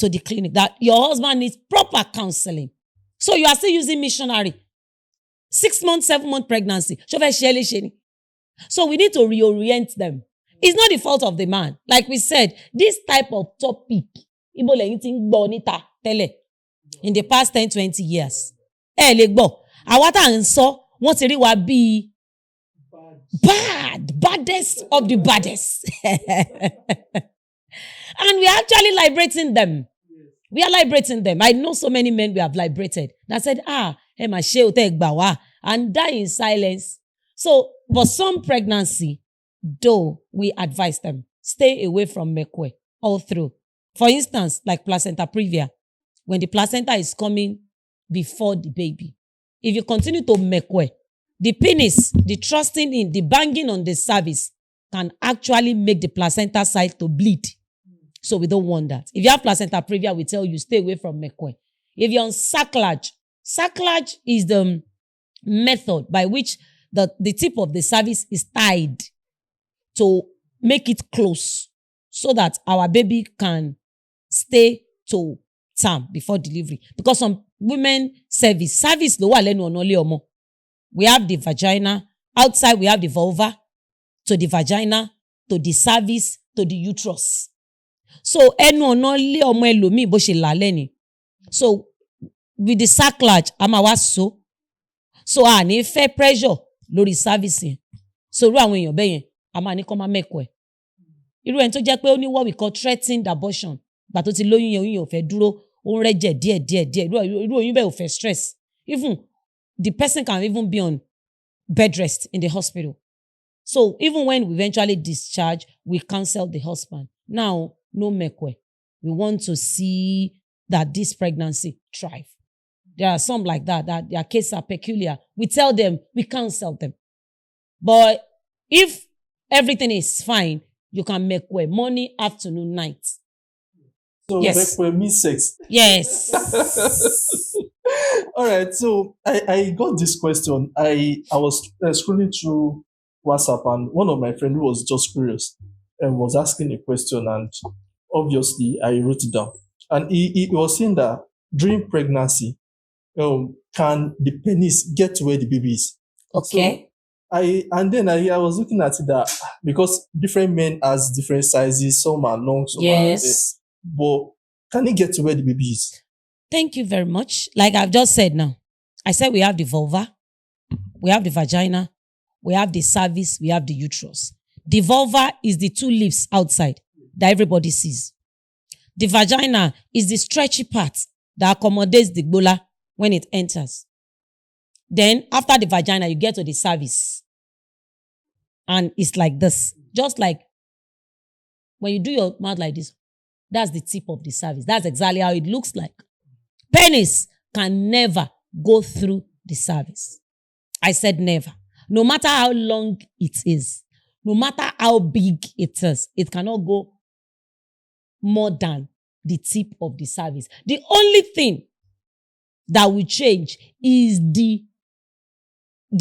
Speaker 1: to the clinic that your husband needs proper counseling. So you are still using missionary. 6 months, 7 month pregnancy. So we need to reorient them. It's not the fault of the man. Like we said, this type of topic, in the past 10, 20 years. Baddest of the baddest. And we are actually liberating them. We are liberating them. I know so many men we have liberated that said, and die in silence. So, but some pregnancy, though, we advise them, stay away from mekwe all through. For instance, like placenta previa, when the placenta is coming before the baby, if you continue to mekwe, the penis, the thrusting in, the banging on the cervix can actually make the placenta side to bleed. So we don't want that. If you have placenta previa, we tell you stay away from mekwe. If you're on sacrilege is the method by which the tip of the cervix is tied to make it close so that our baby can stay to term before delivery. Because some women cervix no wa. We have the vagina. Outside, we have the vulva to the vagina, to the cervix, to the uterus. So, so with the sacrilege, so any fair pressure, lórí cervix. So, what we call threatened abortion. But ó ti lóyún yẹn oyún ò fẹ́ dúró, ó ń rẹ́jẹ̀ díẹ̀. Irú oyún bẹ́ẹ̀ ò fẹ́ stress. Even the person can even be on bed rest in the hospital. So even when we eventually discharge, we counsel the husband. Now, no mekwe. We want to see that this pregnancy thrive. There are some like that their cases are peculiar. We tell them, we counsel them. But if everything is fine, you can mekwe morning, afternoon, night.
Speaker 2: So
Speaker 1: yes.
Speaker 2: Mekwe means sex.
Speaker 1: Yes.
Speaker 2: All right. So I got this question. I was scrolling through WhatsApp and one of my friends who was just curious and was asking a question, and obviously I wrote it down. And he was saying that during pregnancy, can the penis get to where the baby is?
Speaker 1: Okay.
Speaker 2: So I was looking at it that because different men has different sizes, some are long, some
Speaker 1: yes.
Speaker 2: But can it get to where the baby is?
Speaker 1: Thank you very much. Like I've just said now, I said we have the vulva, we have the vagina, we have the cervix, we have the uterus. The vulva is the two leaves outside that everybody sees. The vagina is the stretchy part that accommodates the gbola when it enters. Then after the vagina, you get to the cervix. And it's like this. Just like when you do your mouth like this, that's the tip of the cervix. That's exactly how it looks like. Penis can never go through the cervix. I said never. No matter how long it is, no matter how big it is, it cannot go more than the tip of the cervix. The only thing that will change is the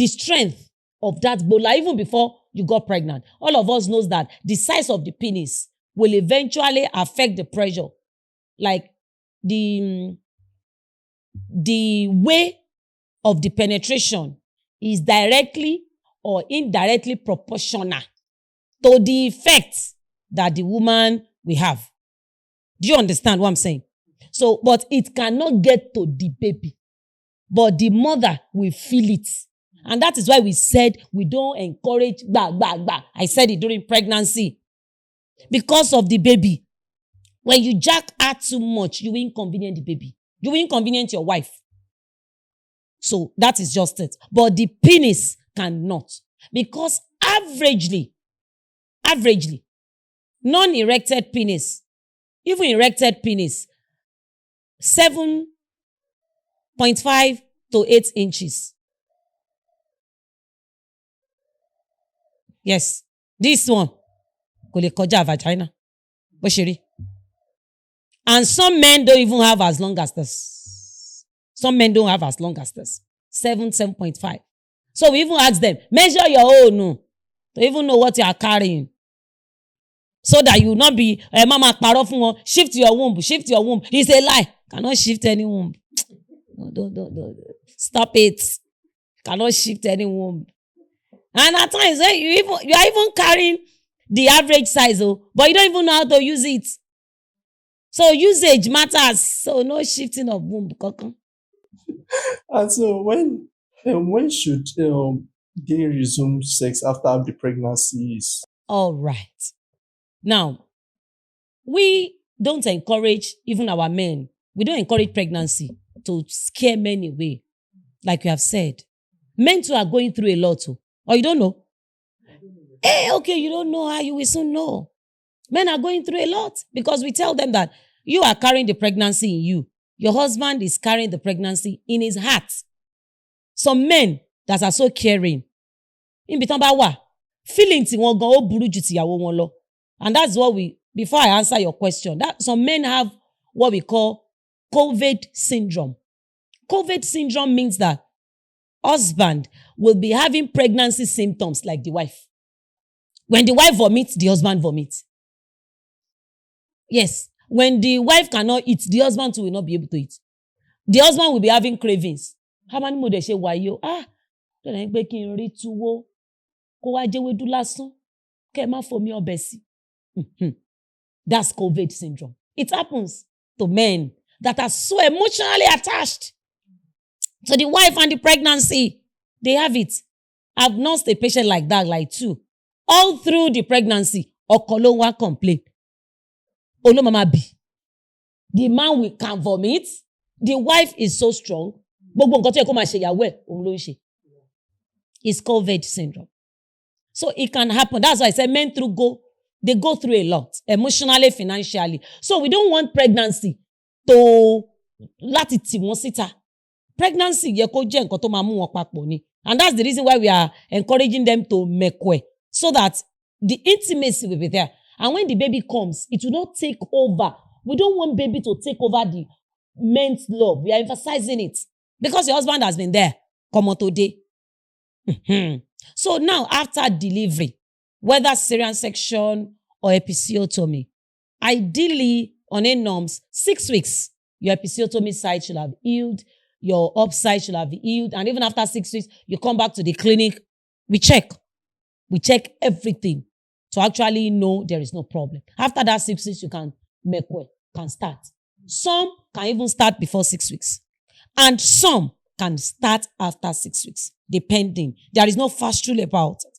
Speaker 1: strength of that bola. Even before you got pregnant, all of us knows that the size of the penis will eventually affect the pressure. Like the way of the penetration is directly or indirectly proportional to the effect that the woman will have. Do you understand what I'm saying? So, but it cannot get to the baby. But the mother will feel it. And that is why we said we don't encourage ba. I said it during pregnancy. Because of the baby. When you jack out too much, you will inconvenience the baby. You will inconvenience your wife. So that is just it. But the penis cannot. Because averagely, non-erected penis, even erected penis, 7.5 to 8 inches. Yes. This one, kò lè kọjá vagina. Bó ṣe rí. And some men don't even have as long as this. Some men don't have as long as this. 7.5. So we even ask them, measure your own, to even know what you are carrying. So that you will not be, mama, paro fun won, shift your womb, shift your womb. It's a lie. Cannot shift any womb. No, don't. Stop it. Cannot shift any womb. And at times, you are even carrying the average size, but you don't even know how to use it. So usage matters. So no shifting of womb.
Speaker 2: And so when should they resume sex after the pregnancy?
Speaker 1: All right. Now, we don't encourage even our men. We don't encourage pregnancy to scare men away, like we have said. Men too are going through a lot, or you don't know. Hey, okay, you don't know how you will soon know. Men are going through a lot because we tell them that you are carrying the pregnancy in you. Your husband is carrying the pregnancy in his heart. Some men that are so caring, in bitan ba wa, feeling ti won gan o buru ju ti ìyàwó wọn lọ. And that's what before I answer your question, that some men have what we call COVID syndrome. COVID syndrome means that husband will be having pregnancy symptoms like the wife. When the wife vomits, the husband vomits. Yes. When the wife cannot eat, the husband too will not be able to eat. The husband will be having cravings. How many more they say, why you? That's COVID syndrome. It happens to men that are so emotionally attached to the wife and the pregnancy. They have it. I've nursed a patient like that, like two. All through the pregnancy, Okolowa complain. Olo mama B. The man can vomit. The wife is so strong. It's COVID syndrome. So it can happen. That's why I said men they go through a lot, emotionally, financially. So we don't want pregnancy to latiti won sita. Pregnancy ye ko je nkan to ma mu won papo ni. And that's the reason why we are encouraging them to mekwe, so that the intimacy will be there. And when the baby comes, it will not take over. We don't want baby to take over the men's love. We are emphasizing it because your husband has been there. Come on today. So now, after delivery, whether cesarean section or episiotomy, ideally, on a norms, 6 weeks, your episiotomy side should have healed, your upside should have healed, and even after 6 weeks, you come back to the clinic, we check everything to actually know there is no problem. After that 6 weeks, you can start. Some can even start before 6 weeks, and some can start after 6 weeks, depending. There is no fast rule about it.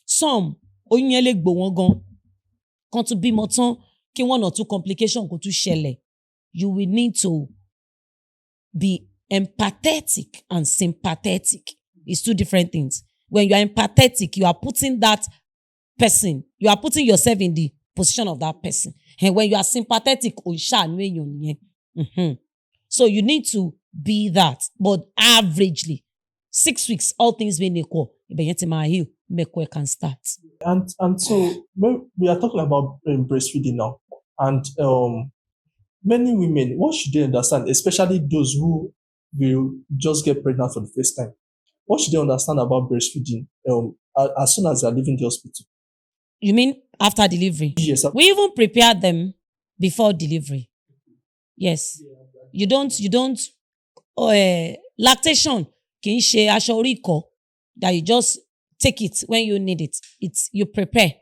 Speaker 1: Some, kan to bímọ tán, kí 1 or 2 complications kó tún ṣẹlẹ̀. You will need to be empathetic and sympathetic. It's 2 different things. When you are empathetic, you are putting that person, you are putting yourself in the position of that person. And when you are sympathetic, so you need to be that. But averagely, 6 weeks, all things being equal, Mekwe can start.
Speaker 2: And so we are talking about breastfeeding now. And many women, what should they understand, especially those who will just get pregnant for the first time? What should they understand about breastfeeding as soon as they are leaving the hospital?
Speaker 1: You mean after delivery?
Speaker 2: Yes.
Speaker 1: We even prepare them before delivery. Yes. You don't lactation kì í ṣe aṣọ orí ìkọ́ that you just take it when you need it. You prepare.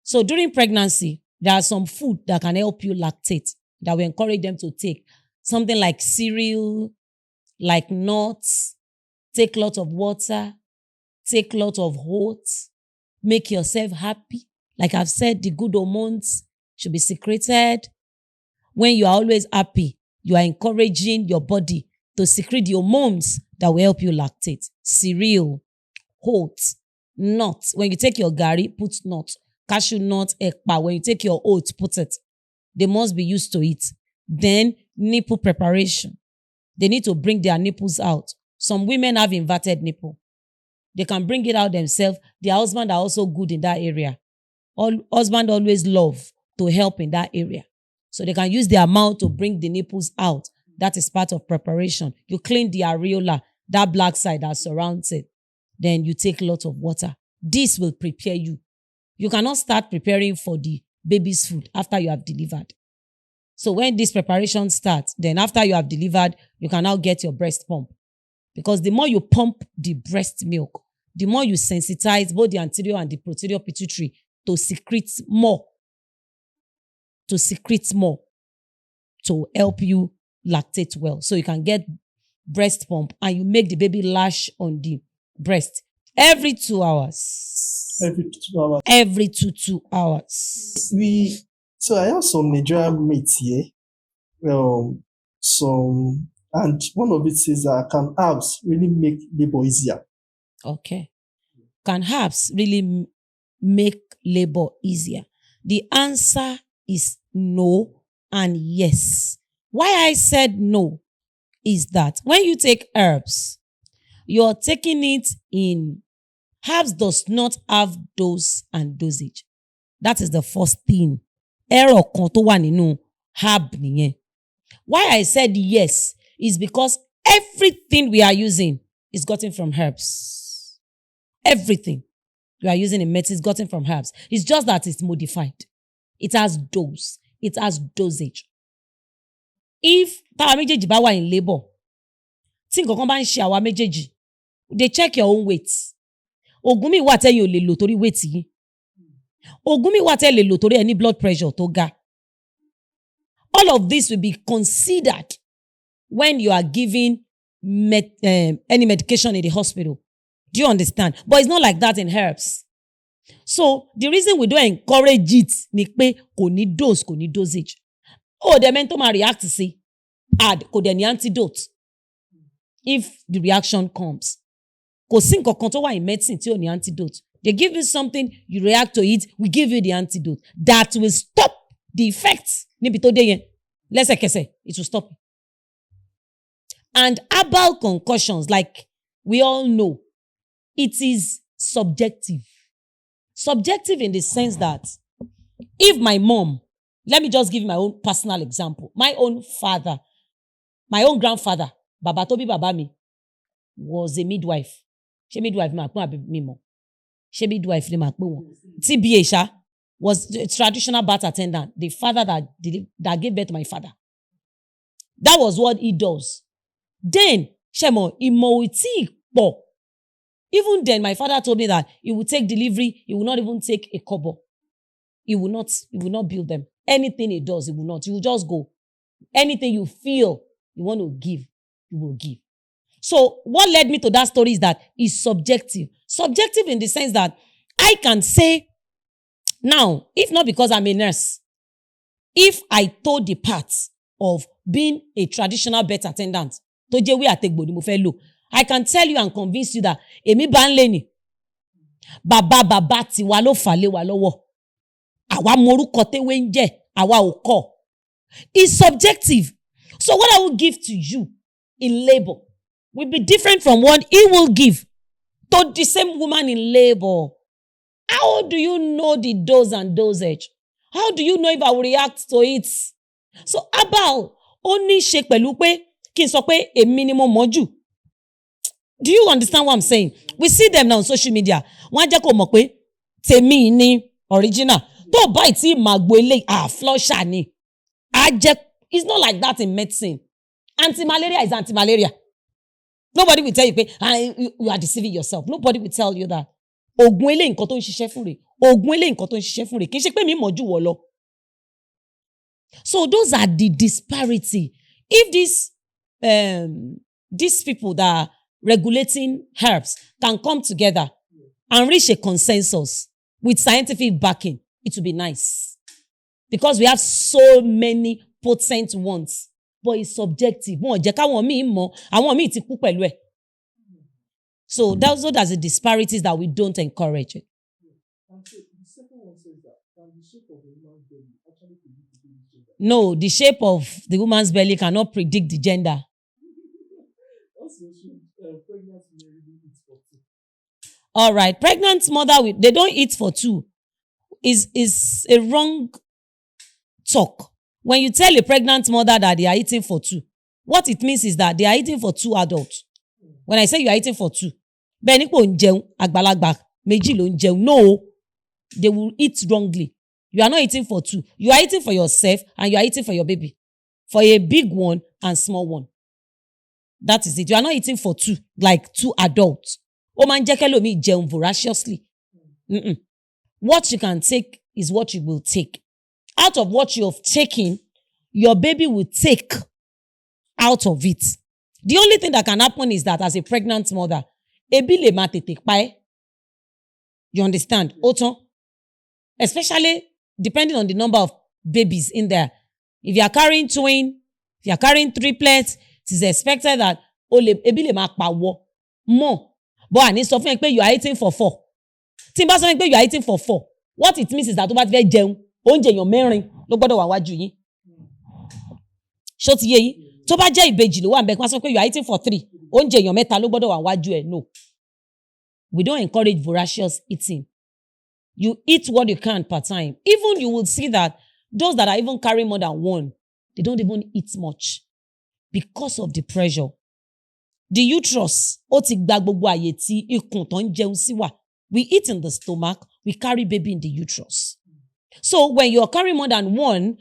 Speaker 1: So during pregnancy, there are some food that can help you lactate, that we encourage them to take. Something like cereal, like nuts, take lots of water, take lots of oats, make yourself happy. Like I've said, the good hormones should be secreted. When you are always happy, you are encouraging your body to secrete the hormones that will help you lactate. Cereal, oats, nuts. When you take your gari, put nuts. Cashew nut, ekpa. When you take your oats, put it. They must be used to it. Then nipple preparation. They need to bring their nipples out. Some women have inverted nipple. They can bring it out themselves. Their husband are also good in that area. Husband always love to help in that area. So they can use their mouth to bring the nipples out. That is part of preparation. You clean the areola, that black side that surrounds it. Then you take a lot of water. This will prepare you You cannot start preparing for the baby's food after you have delivered. So when this preparation starts, then after you have delivered, you can now get your breast pump. Because the more you pump the breast milk, the more you sensitize both the anterior and the posterior pituitary to secrete more, to help you lactate well. So you can get breast pump and you make the baby lash on the breast every 2 hours.
Speaker 2: Every 2 hours.
Speaker 1: Every 2 hours.
Speaker 2: So I have some Nigerian mates here. And one of it says that can herbs really make labor easier?
Speaker 1: Okay. Can herbs really make labor easier? The answer is no and yes. Why I said no is that when you take herbs, you're taking it in, herbs does not have dose and dosage. That is the first thing. Error kan tó wà nínú herb nìyẹn. Why I said yes is because everything we are using is gotten from herbs. Everything we are using in medicine is gotten from herbs. It's just that it's modified. It has dose. It has dosage. If táwa méjèèjì bá wà in labor, tí nǹkan kan bá ń ṣe àwa méjèèjì, they check your own weight. Ògùn mi wà tẹ́yin ò lè lò torí weight yìí. Ògùn mi wà tẹ́yin lè lò torí any blood pressure tó ga. All of this will be considered when you are giving any medication in the hospital. Do you understand? But it's not like that in herbs. So the reason we don't encourage it ni pé kò ní dose, kò ní dosage. Oh, the men to ma react to say, add, kò dẹ̀ ní antidote. If the reaction comes. Kò sí nǹkan kan tó wà in medicine tí ò ní antidote. They give you something, you react to it, we give you the antidote. That will stop the effects. Níbi tó dé yẹn, lẹ́sẹ̀kẹsẹ̀, it will stop. And herbal concoctions, like we all know, it is subjective. Subjective in the sense that if my mom, let me just give you my own personal example. My own father, my own grandfather, Baba tó bí bàbá mi, was a midwife. Ṣé midwife ma pọ́n àbí mímọ́? Ṣé midwife ni ma pọ́n wọn? TBA ṣá was a traditional birth attendant, the father that gave birth to my father. That was what he does. Then, ṣẹ̀mọ̀, ìmọ̀ ò tíì pọ̀. Even then, my father told me that he would take delivery, he will not even take a kobo. He will not build them. Anything he does, he will not. He will just go. Anything you feel you want to give, you will give. So what led me to that story is that it's subjective. Subjective in the sense that I can say, now, if not because I'm a nurse, if I told the part of being a traditional birth attendant, tó jẹ́ wí àtẹ̀gbò ni mo fẹ́ lò, I can tell you and convince you that èmi bá ń lé ni. Bàbá tiwa ló fà lé wa lọ́wọ́. Àwa morúkọ téwé ń jẹ́, àwa ò kọ́. It's subjective. So what I will give to you in labor will be different from what he will give to the same woman in labor. How do you know the dose and dosage? How do you know if I will react to it? So herbal ó ní ṣe pẹ̀lú pé kí n sọ pé èmi ni mo mọ̀ jù. Do you understand what I'm saying? We see them now on social media. Wọ́n á jẹ́ kó mọ̀ pé tèmi ni original. Tó bá ìtí màgbó ilé flusher ni. It's not like that in medicine. Anti-malaria is anti-malaria. Nobody will tell you pé you are deceiving yourself. Nobody will tell you that. Ògùn ilé nǹkan tó ń ṣiṣẹ́ fún rẹ̀. Ògùn ilé nǹkan tó ń ṣiṣẹ́ fún rẹ̀. Kì í ṣe pé mi mọ̀ jù wọ́ lọ. So those are the disparity. If these people that are regulating herbs can come together and reach a consensus with scientific backing, it will be nice. Because we have so many potent ones. But it's subjective. Wọ́n jẹ́ káwọn míì mọ̀, àwọn míì ti kú pẹ̀lú ẹ̀. So those are the disparities that we don't encourage it. No, the shape of the woman's belly cannot predict the gender. All right, pregnant mother, they don't eat for two. Is a wrong talk. When you tell a pregnant mother that they are eating for two, what it means is that they are eating for two adults. When I say you are eating for two, bẹ́ẹ̀ ni pé ò ń jẹun, àgbàlagbà méjì ló ń jẹun. No, they will eat wrongly. You are not eating for two. You are eating for yourself and you are eating for your baby. For a big one and small one. That is it. You are not eating for two, like two adults. Ó máa ń jẹ́ kẹ́lòmíì jẹun voraciously. What you can take is what you will take. Out of what you have taken, your baby will take out of it. The only thing that can happen is that as a pregnant mother, ebi lè máa tètè pa ẹ́. You understand? Oton. Especially depending on the number of babies in there. If you are carrying twin, if you are carrying triplets, it is expected that ebi lè máa pa wọ́ more. But àní sọ fún ẹ pé you are eating for 4. Tí n bá sọ fún ẹ pé you are eating for 4, what it means is that tó bá ti fẹ́ jẹun, oúnjẹ èèyàn mẹ́rin ló gbọ́dọ̀ wà wájú yín. Ṣó ti yé yín? Tó bá jẹ́ ìbejì ló wà ń bẹ, kí wọ́n sọ pé you are eating for 3, oúnjẹ èèyàn mẹ́ta ló gbọ́dọ̀ wà wájú ẹ̀. No. We don't encourage voracious eating. You eat what you can per time. Even you will see that those that are even carrying more than one, they don't even eat much because of the pressure. The uterus, ó ti gba gbogbo àyè tí ikùn tó ń jẹun sí wà. We eat in the stomach, we carry baby in the uterus. So when you're carrying more than one,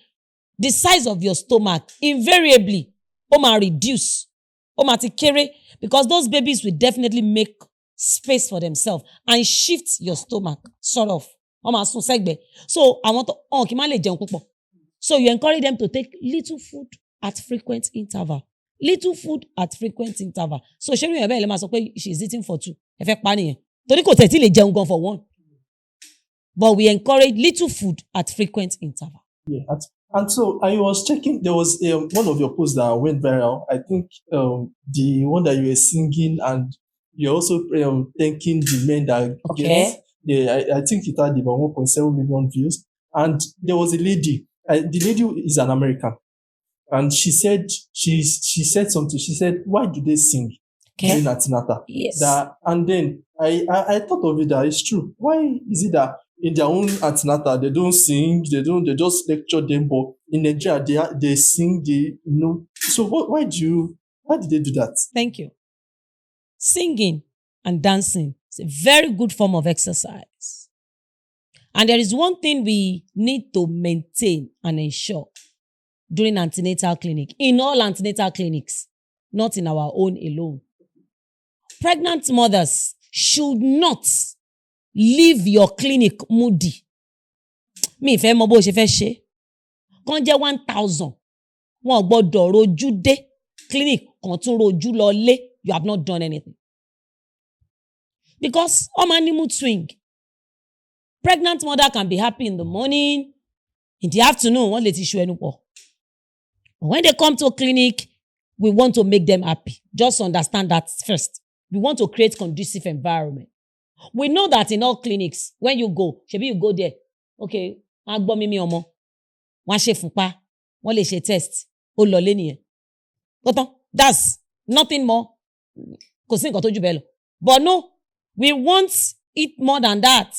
Speaker 1: the size of your stomach invariably ó máa reduce, ó máa ti kéré, because those babies will definitely make space for themselves and shift your stomach, sort of. Ó máa sún sẹ́gbẹ̀ẹ́. So àwọn tó kì í má lè jẹun púpọ̀. So you encourage them to take little food at frequent interval. Little food at frequent interval. So ṣé ìyẹn bẹ́ẹ̀ lè máa sọ pé she is eating for 2. Ẹ fẹ́ pa nìyẹn. Torí kò tẹ̀tí lè jẹun gan for 1. But we encourage little food at frequent interval.
Speaker 2: Yeah. And so I was checking, there was one of your posts that went viral. I think the one that you were singing, and you're also thanking the men that I think it had about 1.7 million views. And there was a lady, the lady is an American. And she said something. She said, why do they sing during antenatal?
Speaker 1: Yes.
Speaker 2: And then I thought of it that it's true. Why is it that in their own antenatal they don't sing, they just lecture them, but in Nigeria they sing, So why did they do that?
Speaker 1: Thank you. Singing and dancing is a very good form of exercise. And there is one thing we need to maintain and ensure during antenatal clinic, in all antenatal clinics, not in our own alone. Pregnant mothers should not leave your clinic moody. Mi fẹ́ mọ bó ṣe fẹ́ ṣe. Kàn jẹ́ 1,000. Wọ́n gbọ́dọ̀ rojú dé. Clinic kan tún rojú lọ lé. You have not done anything. Because ọmọ ní mood swing. Pregnant mother can be happy in the morning. In the afternoon, wọ́n lè ti ṣu ẹnu pọ̀. When they come to a clinic, we want to make them happy. Just understand that first. We want to create conducive environment. We know that in all clinics, when you go, maybe you go there, okay, wọ́n gbọ́ mímí ọmọ, wọ́n ṣe fúnpá, wọ́n lè ṣe test, ó lọ lé nìyẹn. That's nothing more. Kò sí nǹkan tó jù bẹ́ẹ̀ lọ. But no, we want it more than that.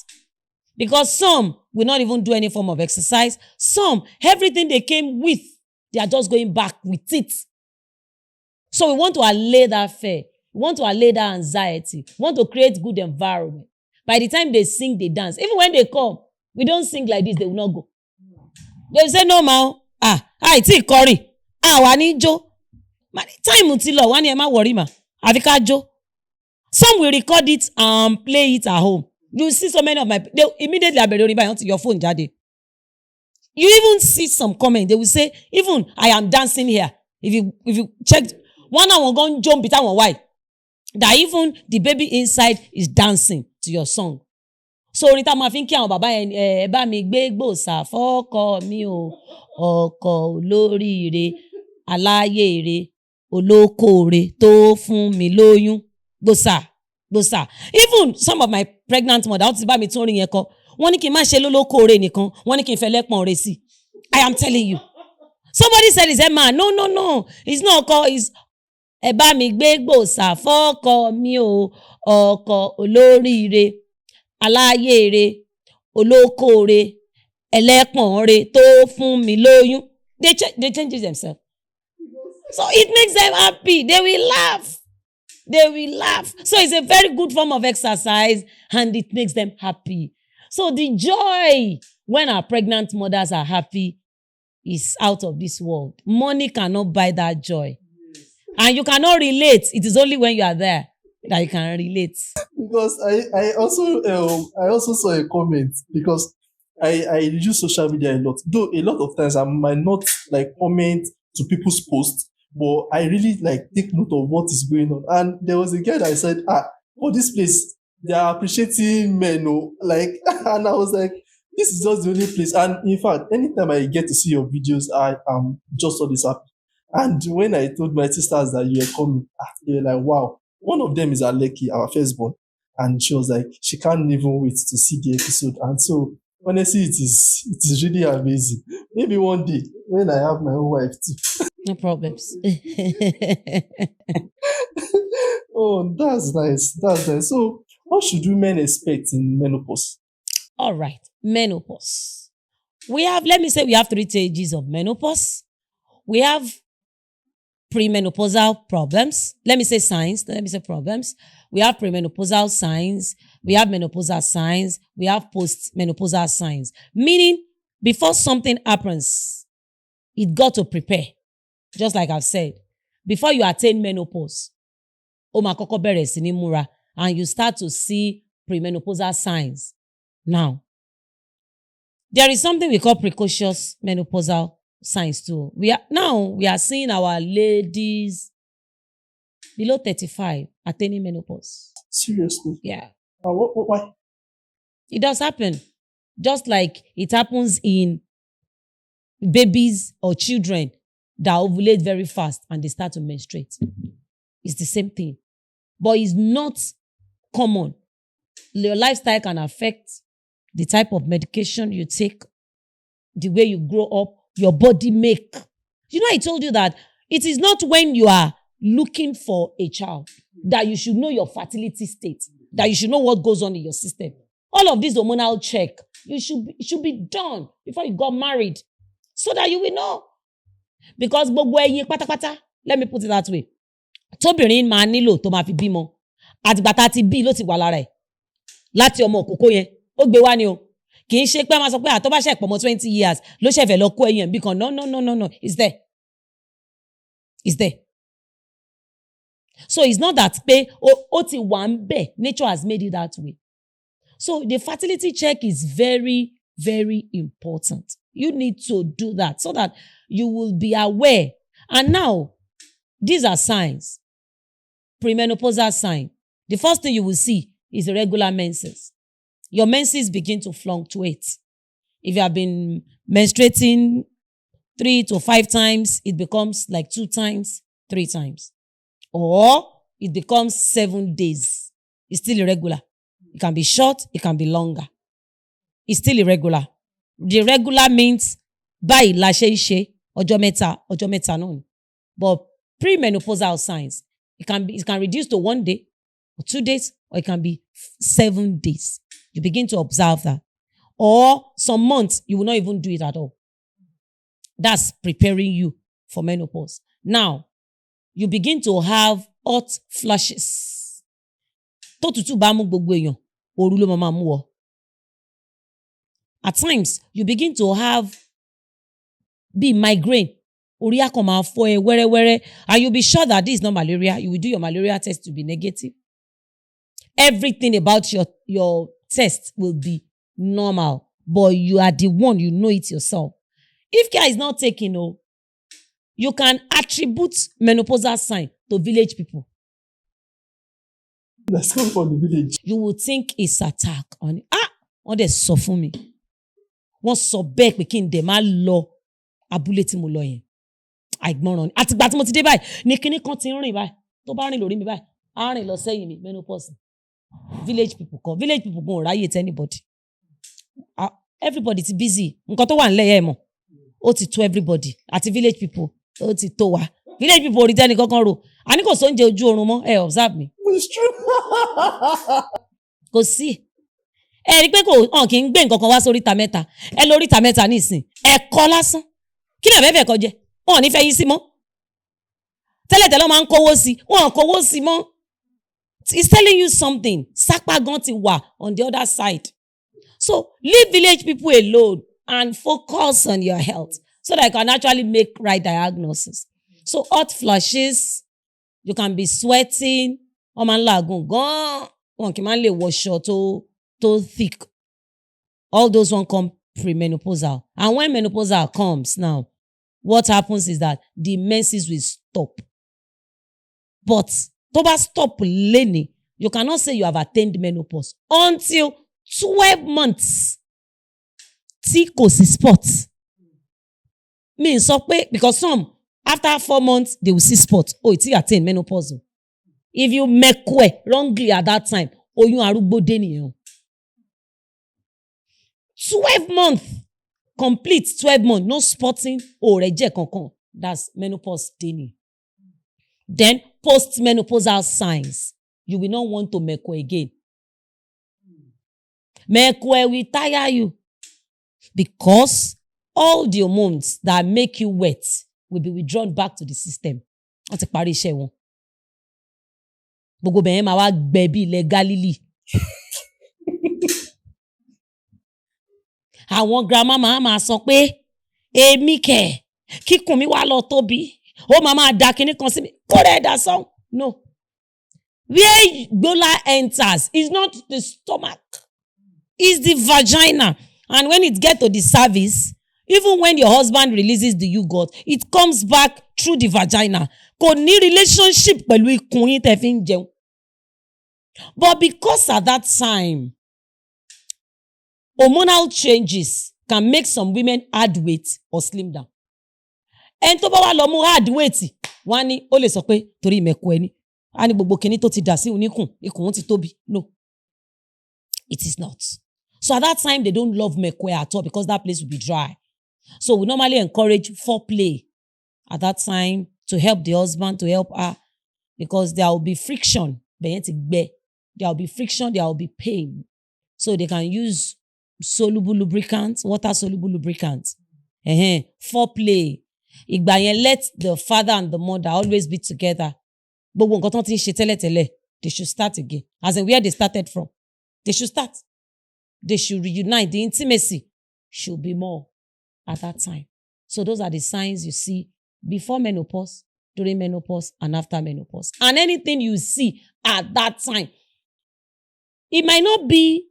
Speaker 1: Because some will not even do any form of exercise. Some, everything they came with, they are just going back with it. So we want to allay that fear. We want to allay that anxiety. We want to create good environment. By the time they sing, they dance. Even when they come, we don't sing like this, they will not go. They will say, no, ma. It's a curry. Wani jo. Time until wani ema worry ma. Avika jo. Some will record it and play it at home. You see so many of they immediately abere by onto your phone jade. You even see some comment. They will say, even I am dancing here. If you check, one hour go jump it out why. That even the baby inside is dancing to your song. So orin ta ma fi nki àwọn bàbá yẹn bá mi gbé gbòòsà fọ́kọ mi o, ọkọ olóríire, aláyére, olókóore tó fún mi lóyún. Gbòòsà. Even some of my pregnant mother, wọ́n ti bá mi tún orin yẹn kọ. Wọ́n ní kí n má ṣe lólókóore nìkan, wọ́n ní kí n fẹ́ lẹ́pọ̀n rẹ̀ sí. I am telling you. Somebody said it's a man. No. It's not ọkọ, it's ẹ bá mi gbé gbòòsà fọ́kọ mi o, ọkọ olóríire, aláyére, olókóore, ẹlẹ́pọ̀nre tó fún mi lóyún. They change themselves. So it makes them happy. They will laugh. So it's a very good form of exercise and it makes them happy. So the joy when our pregnant mothers are happy is out of this world. Money cannot buy that joy. And you cannot relate. It is only when you are there that you can relate.
Speaker 2: Because I also saw a comment because I use social media a lot. Though a lot of times I might not like comment to people's posts, but I really like take note of what is going on. And there was a guy that said, for this place, they are appreciating men, like, and I was like, this is just the only place. And in fact, anytime I get to see your videos, I am just so this happy. And when I told my sisters that you were coming, they were like, wow. One of them is Aleki, our firstborn. And she was like, she can't even wait to see the episode. And so, honestly, it is really amazing. Maybe one day, when I have my own wife too.
Speaker 1: No problems.
Speaker 2: Oh, that's nice. That's nice. So, what should women expect in menopause?
Speaker 1: All right, menopause. Let me say we have 3 stages of menopause. We have premenopausal problems. Let me say signs. Let me say problems. We have premenopausal signs. We have menopausal signs. We have postmenopausal signs. Meaning, before something happens, it got to prepare. Just like I've said. Before you attain menopause, and you start to see premenopausal signs. Now, there is something we call precocious menopausal signs too. We are seeing our ladies below 35 attaining menopause.
Speaker 2: Seriously?
Speaker 1: Yeah.
Speaker 2: Why?
Speaker 1: It does happen. Just like it happens in babies or children that ovulate very fast and they start to menstruate. It's the same thing. But it's not common. Your lifestyle can affect the type of medication you take, the way you grow up, your body make. You know, I told you that it is not when you are looking for a child that you should know your fertility state, that you should know what goes on in your system. All of this hormonal check, it should be done before you got married so that you will know. Because let me put it that way. Tóbìnrin máa nílò tó máa fi bímọ. Àtìgbà tá ti bí ló ti wà lára ẹ̀. Láti ọmọ òkókó yẹn, ó gbé wá ni o. Kì í ṣe pé máa sọ pé àtọ́ bá ṣe pọ̀ mọ́ 20 years ló ṣẹ̀fẹ̀ lọ kó ẹyin bí kan. No. It's there. It's there. So it's not that pé ó ti wà ń bẹ̀. Nature has made it that way. So the fertility check is very, very important. You need to do that so that you will be aware. And now, these are signs. Premenopausal sign. The first thing you will see is irregular menses. Your menses begin to fluctuate. If you have been menstruating 3 to 5 times, it becomes like 2 times, 3 times. Or it becomes 7 days. It's still irregular. It can be short, it can be longer. It's still irregular. The regular means by la ṣe ọjọ́ mẹ́ta no. But premenopausal signs, it can reduce to 1 day or 2 days, or it can be 7 days. You begin to observe that. Or some months, you will not even do it at all. That's preparing you for menopause. Now, you begin to have hot flushes. Tótútù bá mú gbogbo èèyàn, òru ló máa mú ọ. At times, you begin to have migraine. Orí á kàn máa fọ́ ẹ wẹ́rẹ́wẹ́rẹ́. And you'll be sure that this is not malaria. You will do your malaria test to be negative. Everything about your test will be normal. But you are the one, you know it yourself. If care is not taken, you can attribute menopausal sign to village people.
Speaker 2: Let's come from the village.
Speaker 1: You will think it's attack on it. Wọ́n dẹ̀ sọ fún mi. Wọ́n sọ bẹ́ẹ̀ pé kí n dẹ̀ máa lọ abúlé tí mo lọ yẹn. Àìgbọràn ni. Àtìgbà tí mo ti dé báyìí, ní kíní kan ti ń rìn báyìí. Tó bá rìn lórí mi báyìí, á rìn lọ sẹ́yìn mi, menopause. Village people kan. Village people gan ò ráyè tell anybody. Everybody ti busy. Nǹkan tó wà nílẹ̀ yẹn mọ̀. Ó ti tó everybody. Àti village people, ó ti tó wa. Village people ò rí tẹ́ni kankan rò. Àní kò sóúnjẹ ojú oorun mọ́. Observe me.
Speaker 2: It's true.
Speaker 1: Kò sí. Ẹ rí pé hàn kì í gbé nǹkan kan wá sórí ìta mẹ́ta. Ẹ lórí ìta mẹ́ta nísìn. Ẹ̀kọ́ lásán. Kí lè bẹ́ẹ̀ kọ jẹ? Wọ́n ò ní fẹ́ yín sí mọ́. Tẹ́lẹ̀tẹ́lẹ̀ máa ń kówó sí. Wọ́n ò kówó sí mọ́. It's telling you something. Sápá gan ti wà on the other side. So leave village people alone and focus on your health so that you can actually make right diagnosis. So hot flushes, you can be sweating, one can man lè wọṣọ tó thick. All those one come premenopausal. And when menopausal comes now, what happens is that the menses will stop. But tó bá stop lẹ́ni, you cannot say you have attained menopause until 12 months. Tí kò sí spot. Means sọ pé, because some, after 4 months, they will see spot. Oh, it's attained menopause. If you mekwe wrongly at that time, oyún arúgbó dé nìyẹn. 12 months, complete 12 months, no spotting or reject kankan. That's menopause day. Then post-menopausal signs. You will not want to mekwe again. Mekwe will tire you. Because all the hormones that make you wet will be withdrawn back to the system. Wọ́n ti parí iṣẹ́ wọn. Gbogbo bẹ̀yẹn máa wá gbẹ bí ilẹ̀ Galilee. Àwọn grandma máa sọ pé, èmi kẹ̀, kíkùn mi wá lọ tóbi, ó máa da kíní kan sí mi, kó rẹ̀ dà sọ́n. No. Where Gbola enters is not the stomach, it's the vagina. And when it gets to the cervix, even when your husband releases the yogurt, it comes back through the vagina. Kò ní relationship pẹ̀lú ikùn yín tẹ́ fi ń jẹun. But because at that time, hormonal changes can make some women add weight or slim down. And tó bá wá lọ mú add weight, wọ́n ní ó lè sọ pé torí mẹ́kọ ẹni. A ní gbogbo kíní tó ti dà sí oníkùn, ikùn ti tóbi. No. It is not. So at that time, they don't love mekwe at all because that place will be dry. So we normally encourage foreplay at that time to help the husband, to help her, because there will be friction. There will be friction, there will be pain. So they can use soluble lubricants, water-soluble lubricants. Foreplay. Ìgbà yẹn, let the father and the mother always be together. But when they should start again. As in where they started from. They should start. They should reunite. The intimacy should be more at that time. So those are the signs you see before menopause, during menopause, and after menopause. And anything you see at that time, it might not be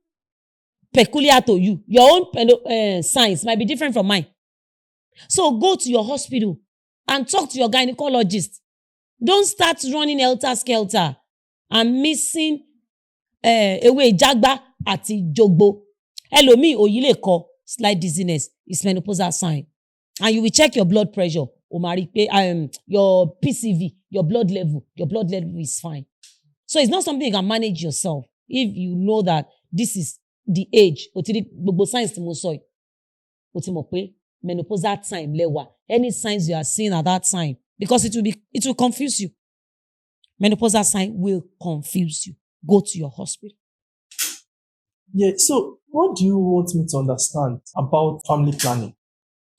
Speaker 1: peculiar to you. Your own signs might be different from mine. So go to your hospital and talk to your gynecologist. Don't start running helter-skelter and missing away jagba àti jogbo. Ẹlòmíì òyì lè kọ slight dizziness is menopausal sign. And you will check your blood pressure. Your PCV, your blood level is fine. So it's not something you can manage yourself. If you know that this is the age, gbogbo signs tí mo sọ yìí, ó ti mọ̀ pé menopausal time lẹ́wà. Any signs you are seeing at that time, because it will confuse you. Menopausal sign will confuse you. Go to your hospital.
Speaker 2: Yeah, so what do you want me to understand about family planning?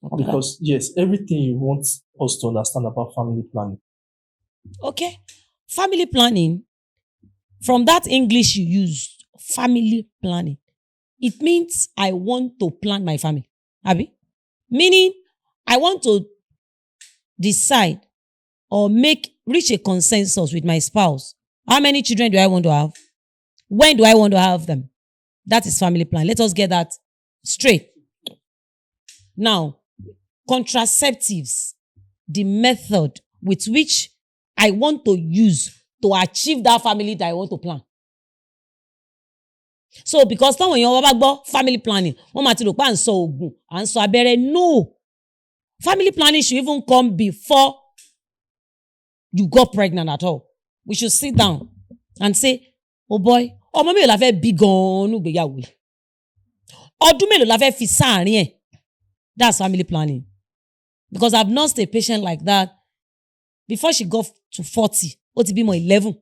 Speaker 2: Okay. Because, yes, everything you want us to understand about family planning.
Speaker 1: Okay. Family planning, from that English you used, family planning, it means I want to plan my family. Abi? Meaning, I want to decide or reach a consensus with my spouse. How many children do I want to have? When do I want to have them? That is family plan. Let us get that straight. Now, contraceptives, the method with which I want to use to achieve that family that I want to plan. So, because someone you have family planning, no. Family planning should even come before you got pregnant at all. We should sit down and say, oh boy, ọmọ mélòó la fẹ́ bí gan-an nínú ìgbéyàwó yìí. Ọdún mélòó la fẹ́ fi sáàárín ẹ̀. That's family planning. Because I've nursed a patient like that. Before she got to 40, ó ti bímọ 11.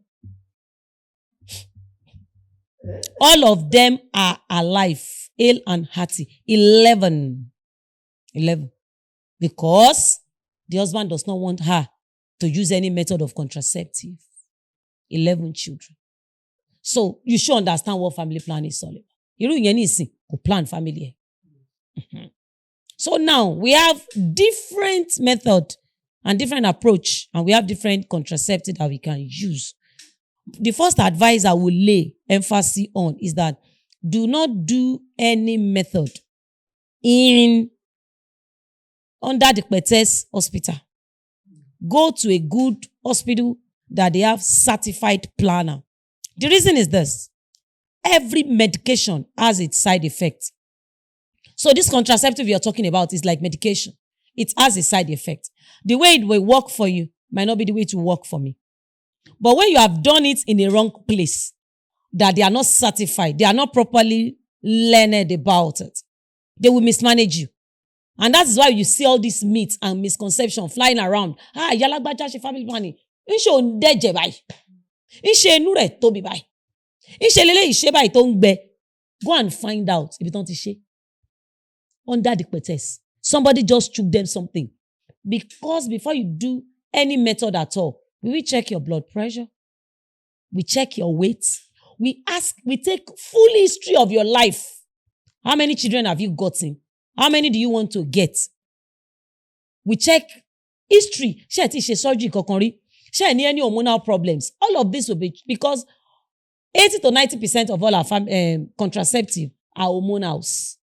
Speaker 1: All of them are alive, hale and hearty. 11. Because the husband does not want her to use any method of contraceptive. 11 children. So you should understand what family planning is all about. Irú yẹn nísìn kò plan family ẹ̀. So now we have different method and different approach, and we have different contraceptive that we can use. The first advice I will lay emphasis on is that do not do any method under the PCOS hospital. Go to a good hospital that they have certified planner. The reason is this: every medication has its side effect. So this contraceptive you're talking about is like medication. It has a side effect. The way it will work for you might not be the way it will work for me. But when you have done it in a wrong place, that they are not certified, they are not properly learned about it, they will mismanage you. And that's why you see all these myths and misconception flying around. Yalagbaja she family planning. Inṣe on deje báyìí. Inṣe inú rẹ̀ tóbi báyìí. Inṣe lele ìṣe báyìí tó ń gbẹ. Go and find out if it don't ṣe. Under the PCOS, somebody just took them something. Because before you do any method at all, we will check your blood pressure. We check your weight. We take full history of your life. How many children have you gotten? How many do you want to get? We check history. Ṣé ẹ ti ṣe surgery kankan rí? Ṣé ẹ ní any hormonal problems? All of this will be because 80 to 90% of all our contraceptive are hormonals.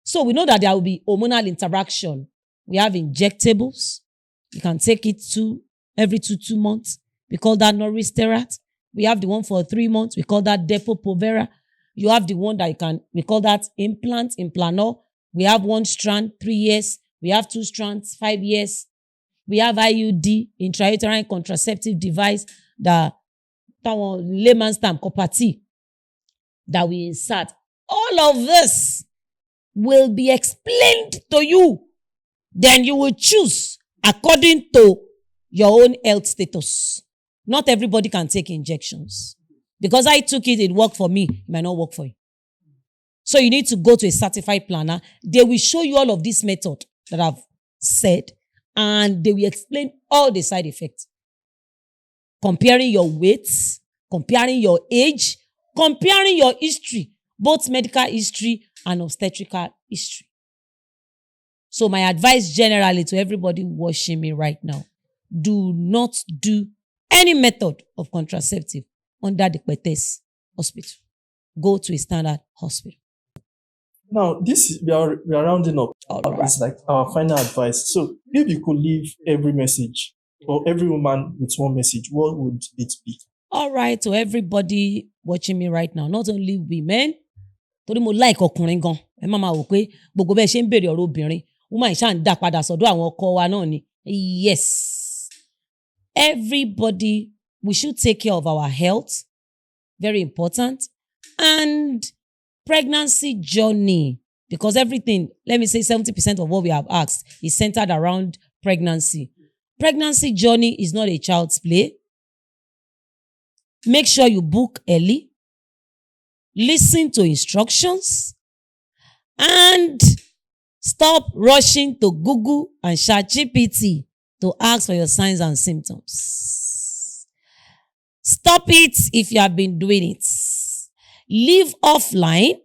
Speaker 1: So we know that there will be hormonal interaction. We have injectables. You can take it every two months. We call that Noristerat. We have the one for 3 months. We call that Depo-Provera. You have the one that we call that Implanol. We have 1 strand, 3 years. We have 2 strands, 5 years. We have IUD, intrauterine contraceptive device, that layman's term, Puberty, that we insert. All of this will be explained to you. Then you will choose according to your own health status. Not everybody can take injections. Because I took it worked for me, it might not work for you. So you need to go to a certified planner. They will show you all of this method that I've said, and they will explain all the side effects. Comparing your weights, comparing your age, comparing your history, both medical history and obstetrical history. So my advice generally to everybody watching me right now, do not do any method of contraceptive under the PCOS hospital. Go to a standard hospital.
Speaker 2: Now, we are rounding up.
Speaker 1: Right.
Speaker 2: It's like our final advice. So if you could leave every message or every woman with one message, what would it be?
Speaker 1: All right, to everybody watching me right now, not only women, torí mo like ọkùnrin gan. Ẹ má máa wò pé gbogbo bẹ́ẹ̀ ṣe ń béèrè ọ̀rọ̀ obìnrin, woman ṣáà ń dá padà sọ́dọ̀ àwọn ọkọ wa náà ni. Yes. Everybody, we should take care of our health. Very important. And pregnancy journey, because everything, let me say 70% of what we have asked is centered around pregnancy. Pregnancy journey is not a child's play. Make sure you book early. Listen to instructions. And stop rushing to Google and ChatGPT to ask for your signs and symptoms. Stop it if you have been doing it. Leave offline.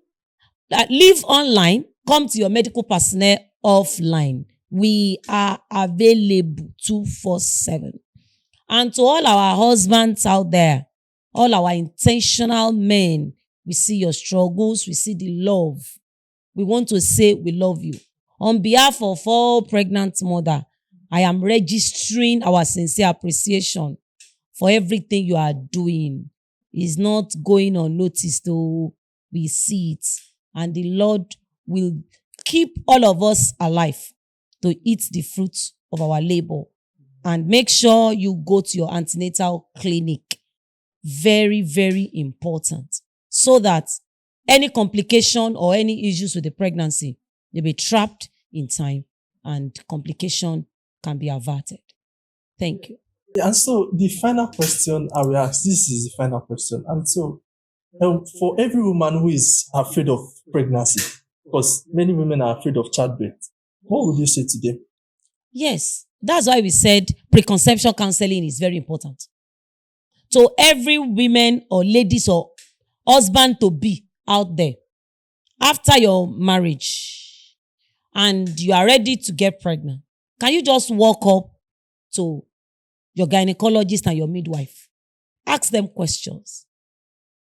Speaker 1: Leave online. Come to your medical personnel offline. We are available 24/7. And to all our husbands out there, all our intentional men, we see your struggles, we see the love. We want to say we love you. On behalf of all pregnant mothers, I am registering our sincere appreciation for everything you are doing. It's not going unnoticed, though. We see it. And the Lord will keep all of us alive to eat the fruits of our labor. And make sure you go to your antenatal clinic. Very, very important. So that any complication or any issues with the pregnancy, you'll be trapped in time and complication can be averted. Thank you.
Speaker 2: And so the final question I will ask, this is the final question. And so for every woman who is afraid of pregnancy, because many women are afraid of childbirth, what would you say to them?
Speaker 1: Yes, that's why we said preconception counseling is very important. So every woman or ladies or husband to be out there, after your marriage and you are ready to get pregnant, can you just walk up to your gynecologist and your midwife? Ask them questions.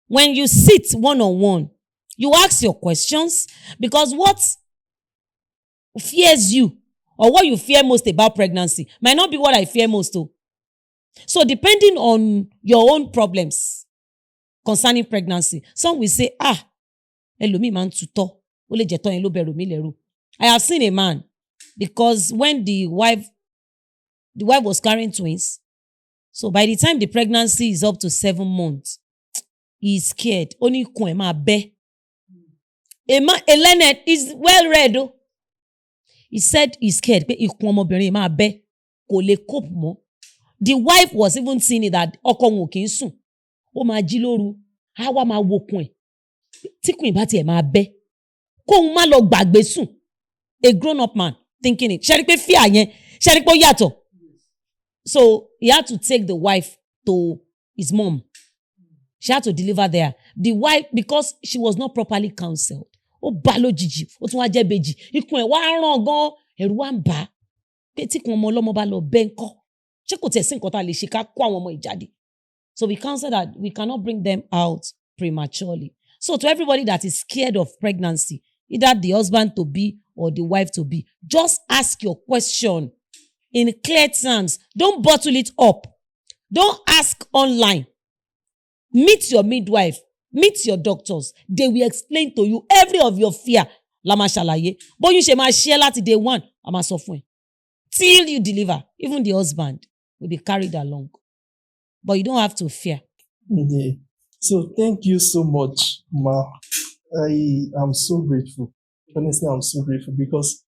Speaker 1: When you sit one-on-one, you ask your questions, because what fears you or what you fear most about pregnancy might not be what I fear most too. So depending on your own problems concerning pregnancy, some will say, ẹlòmíì máa ń tutọ́, ó lè jẹ́ tọ́ yẹn ló bẹ̀rù mí lẹ́rù. I have seen a man, because when the wife was carrying twins, so by the time the pregnancy is up to 7 months, he is scared. Ó ní ikùn ẹ̀ máa bẹ́. A learned is well read. He said he's scared pé ikùn ọmọbìnrin máa bẹ́, kò lè cope mọ́. The wife was even seeing it that ọkọ wọn ò kì í sùn. Ó máa jí lóru, á wá máa wo ikùn ẹ̀. Tíkùn ìbá tiẹ̀ máa bẹ́. Kóun má lọ gbàgbé sùn. A grown up man thinking it. Ṣé rí pé fear yẹn, ṣé rí pé ó yàtọ̀. So he had to take the wife to his mom. She had to deliver there. The wife, because she was not properly counseled, ó bá lójijì, ó tún wá jẹ́ bèjì. Ikùn ẹ̀ wá ràn gan, ẹ̀rù wá ń bà. Pé tíkùn ọmọ ọlọ́mọ bá lọ bẹ́ ńkọ́. Ṣé kò tẹ̀ sí nǹkan tá a lè ṣe ká kó àwọn ọmọ ìjáde? So we counsel that we cannot bring them out prematurely. So to everybody that is scared of pregnancy, either the husband to be or the wife to be, just ask your question in clear terms. Don't bottle it up. Don't ask online. Meet your midwife. Meet your doctors. They will explain to you every of your fear. La ma ṣàlàyé. Bó yín ṣe máa share láti day one, a máa sọ fún ẹ. Till you deliver, even the husband will be carried along. But you don't have to fear.
Speaker 2: Yeah. So thank you so much, Ma. I am so grateful. Honestly, I'm so grateful, because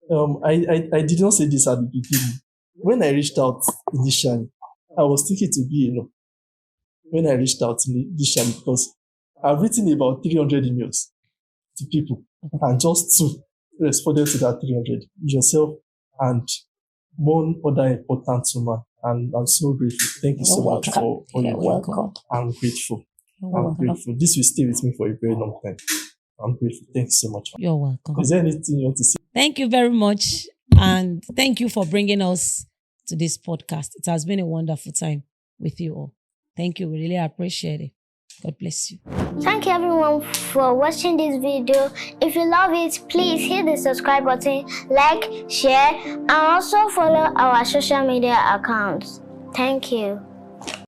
Speaker 2: I did not say this at the beginning. When I reached out initially, I was thinking to be alone. When I reached out initially, because I've written about 300 emails to people, and just 2 responded to that 300. Yourself and one other important woman. And I'm so grateful. Thank you so much for all your work. I'm grateful. I'm grateful. This will stay with me for a very long time. I'm grateful. Thank you so much.
Speaker 1: You're welcome.
Speaker 2: Is there anything you want to say?
Speaker 1: Thank you very much. And thank you for bringing us to this podcast. It has been a wonderful time with you all. Thank you. We really appreciate it. God bless you.
Speaker 3: Thank you everyone for watching this video. If you love it, please hit the subscribe button, like, share, and also follow our social media accounts. Thank you.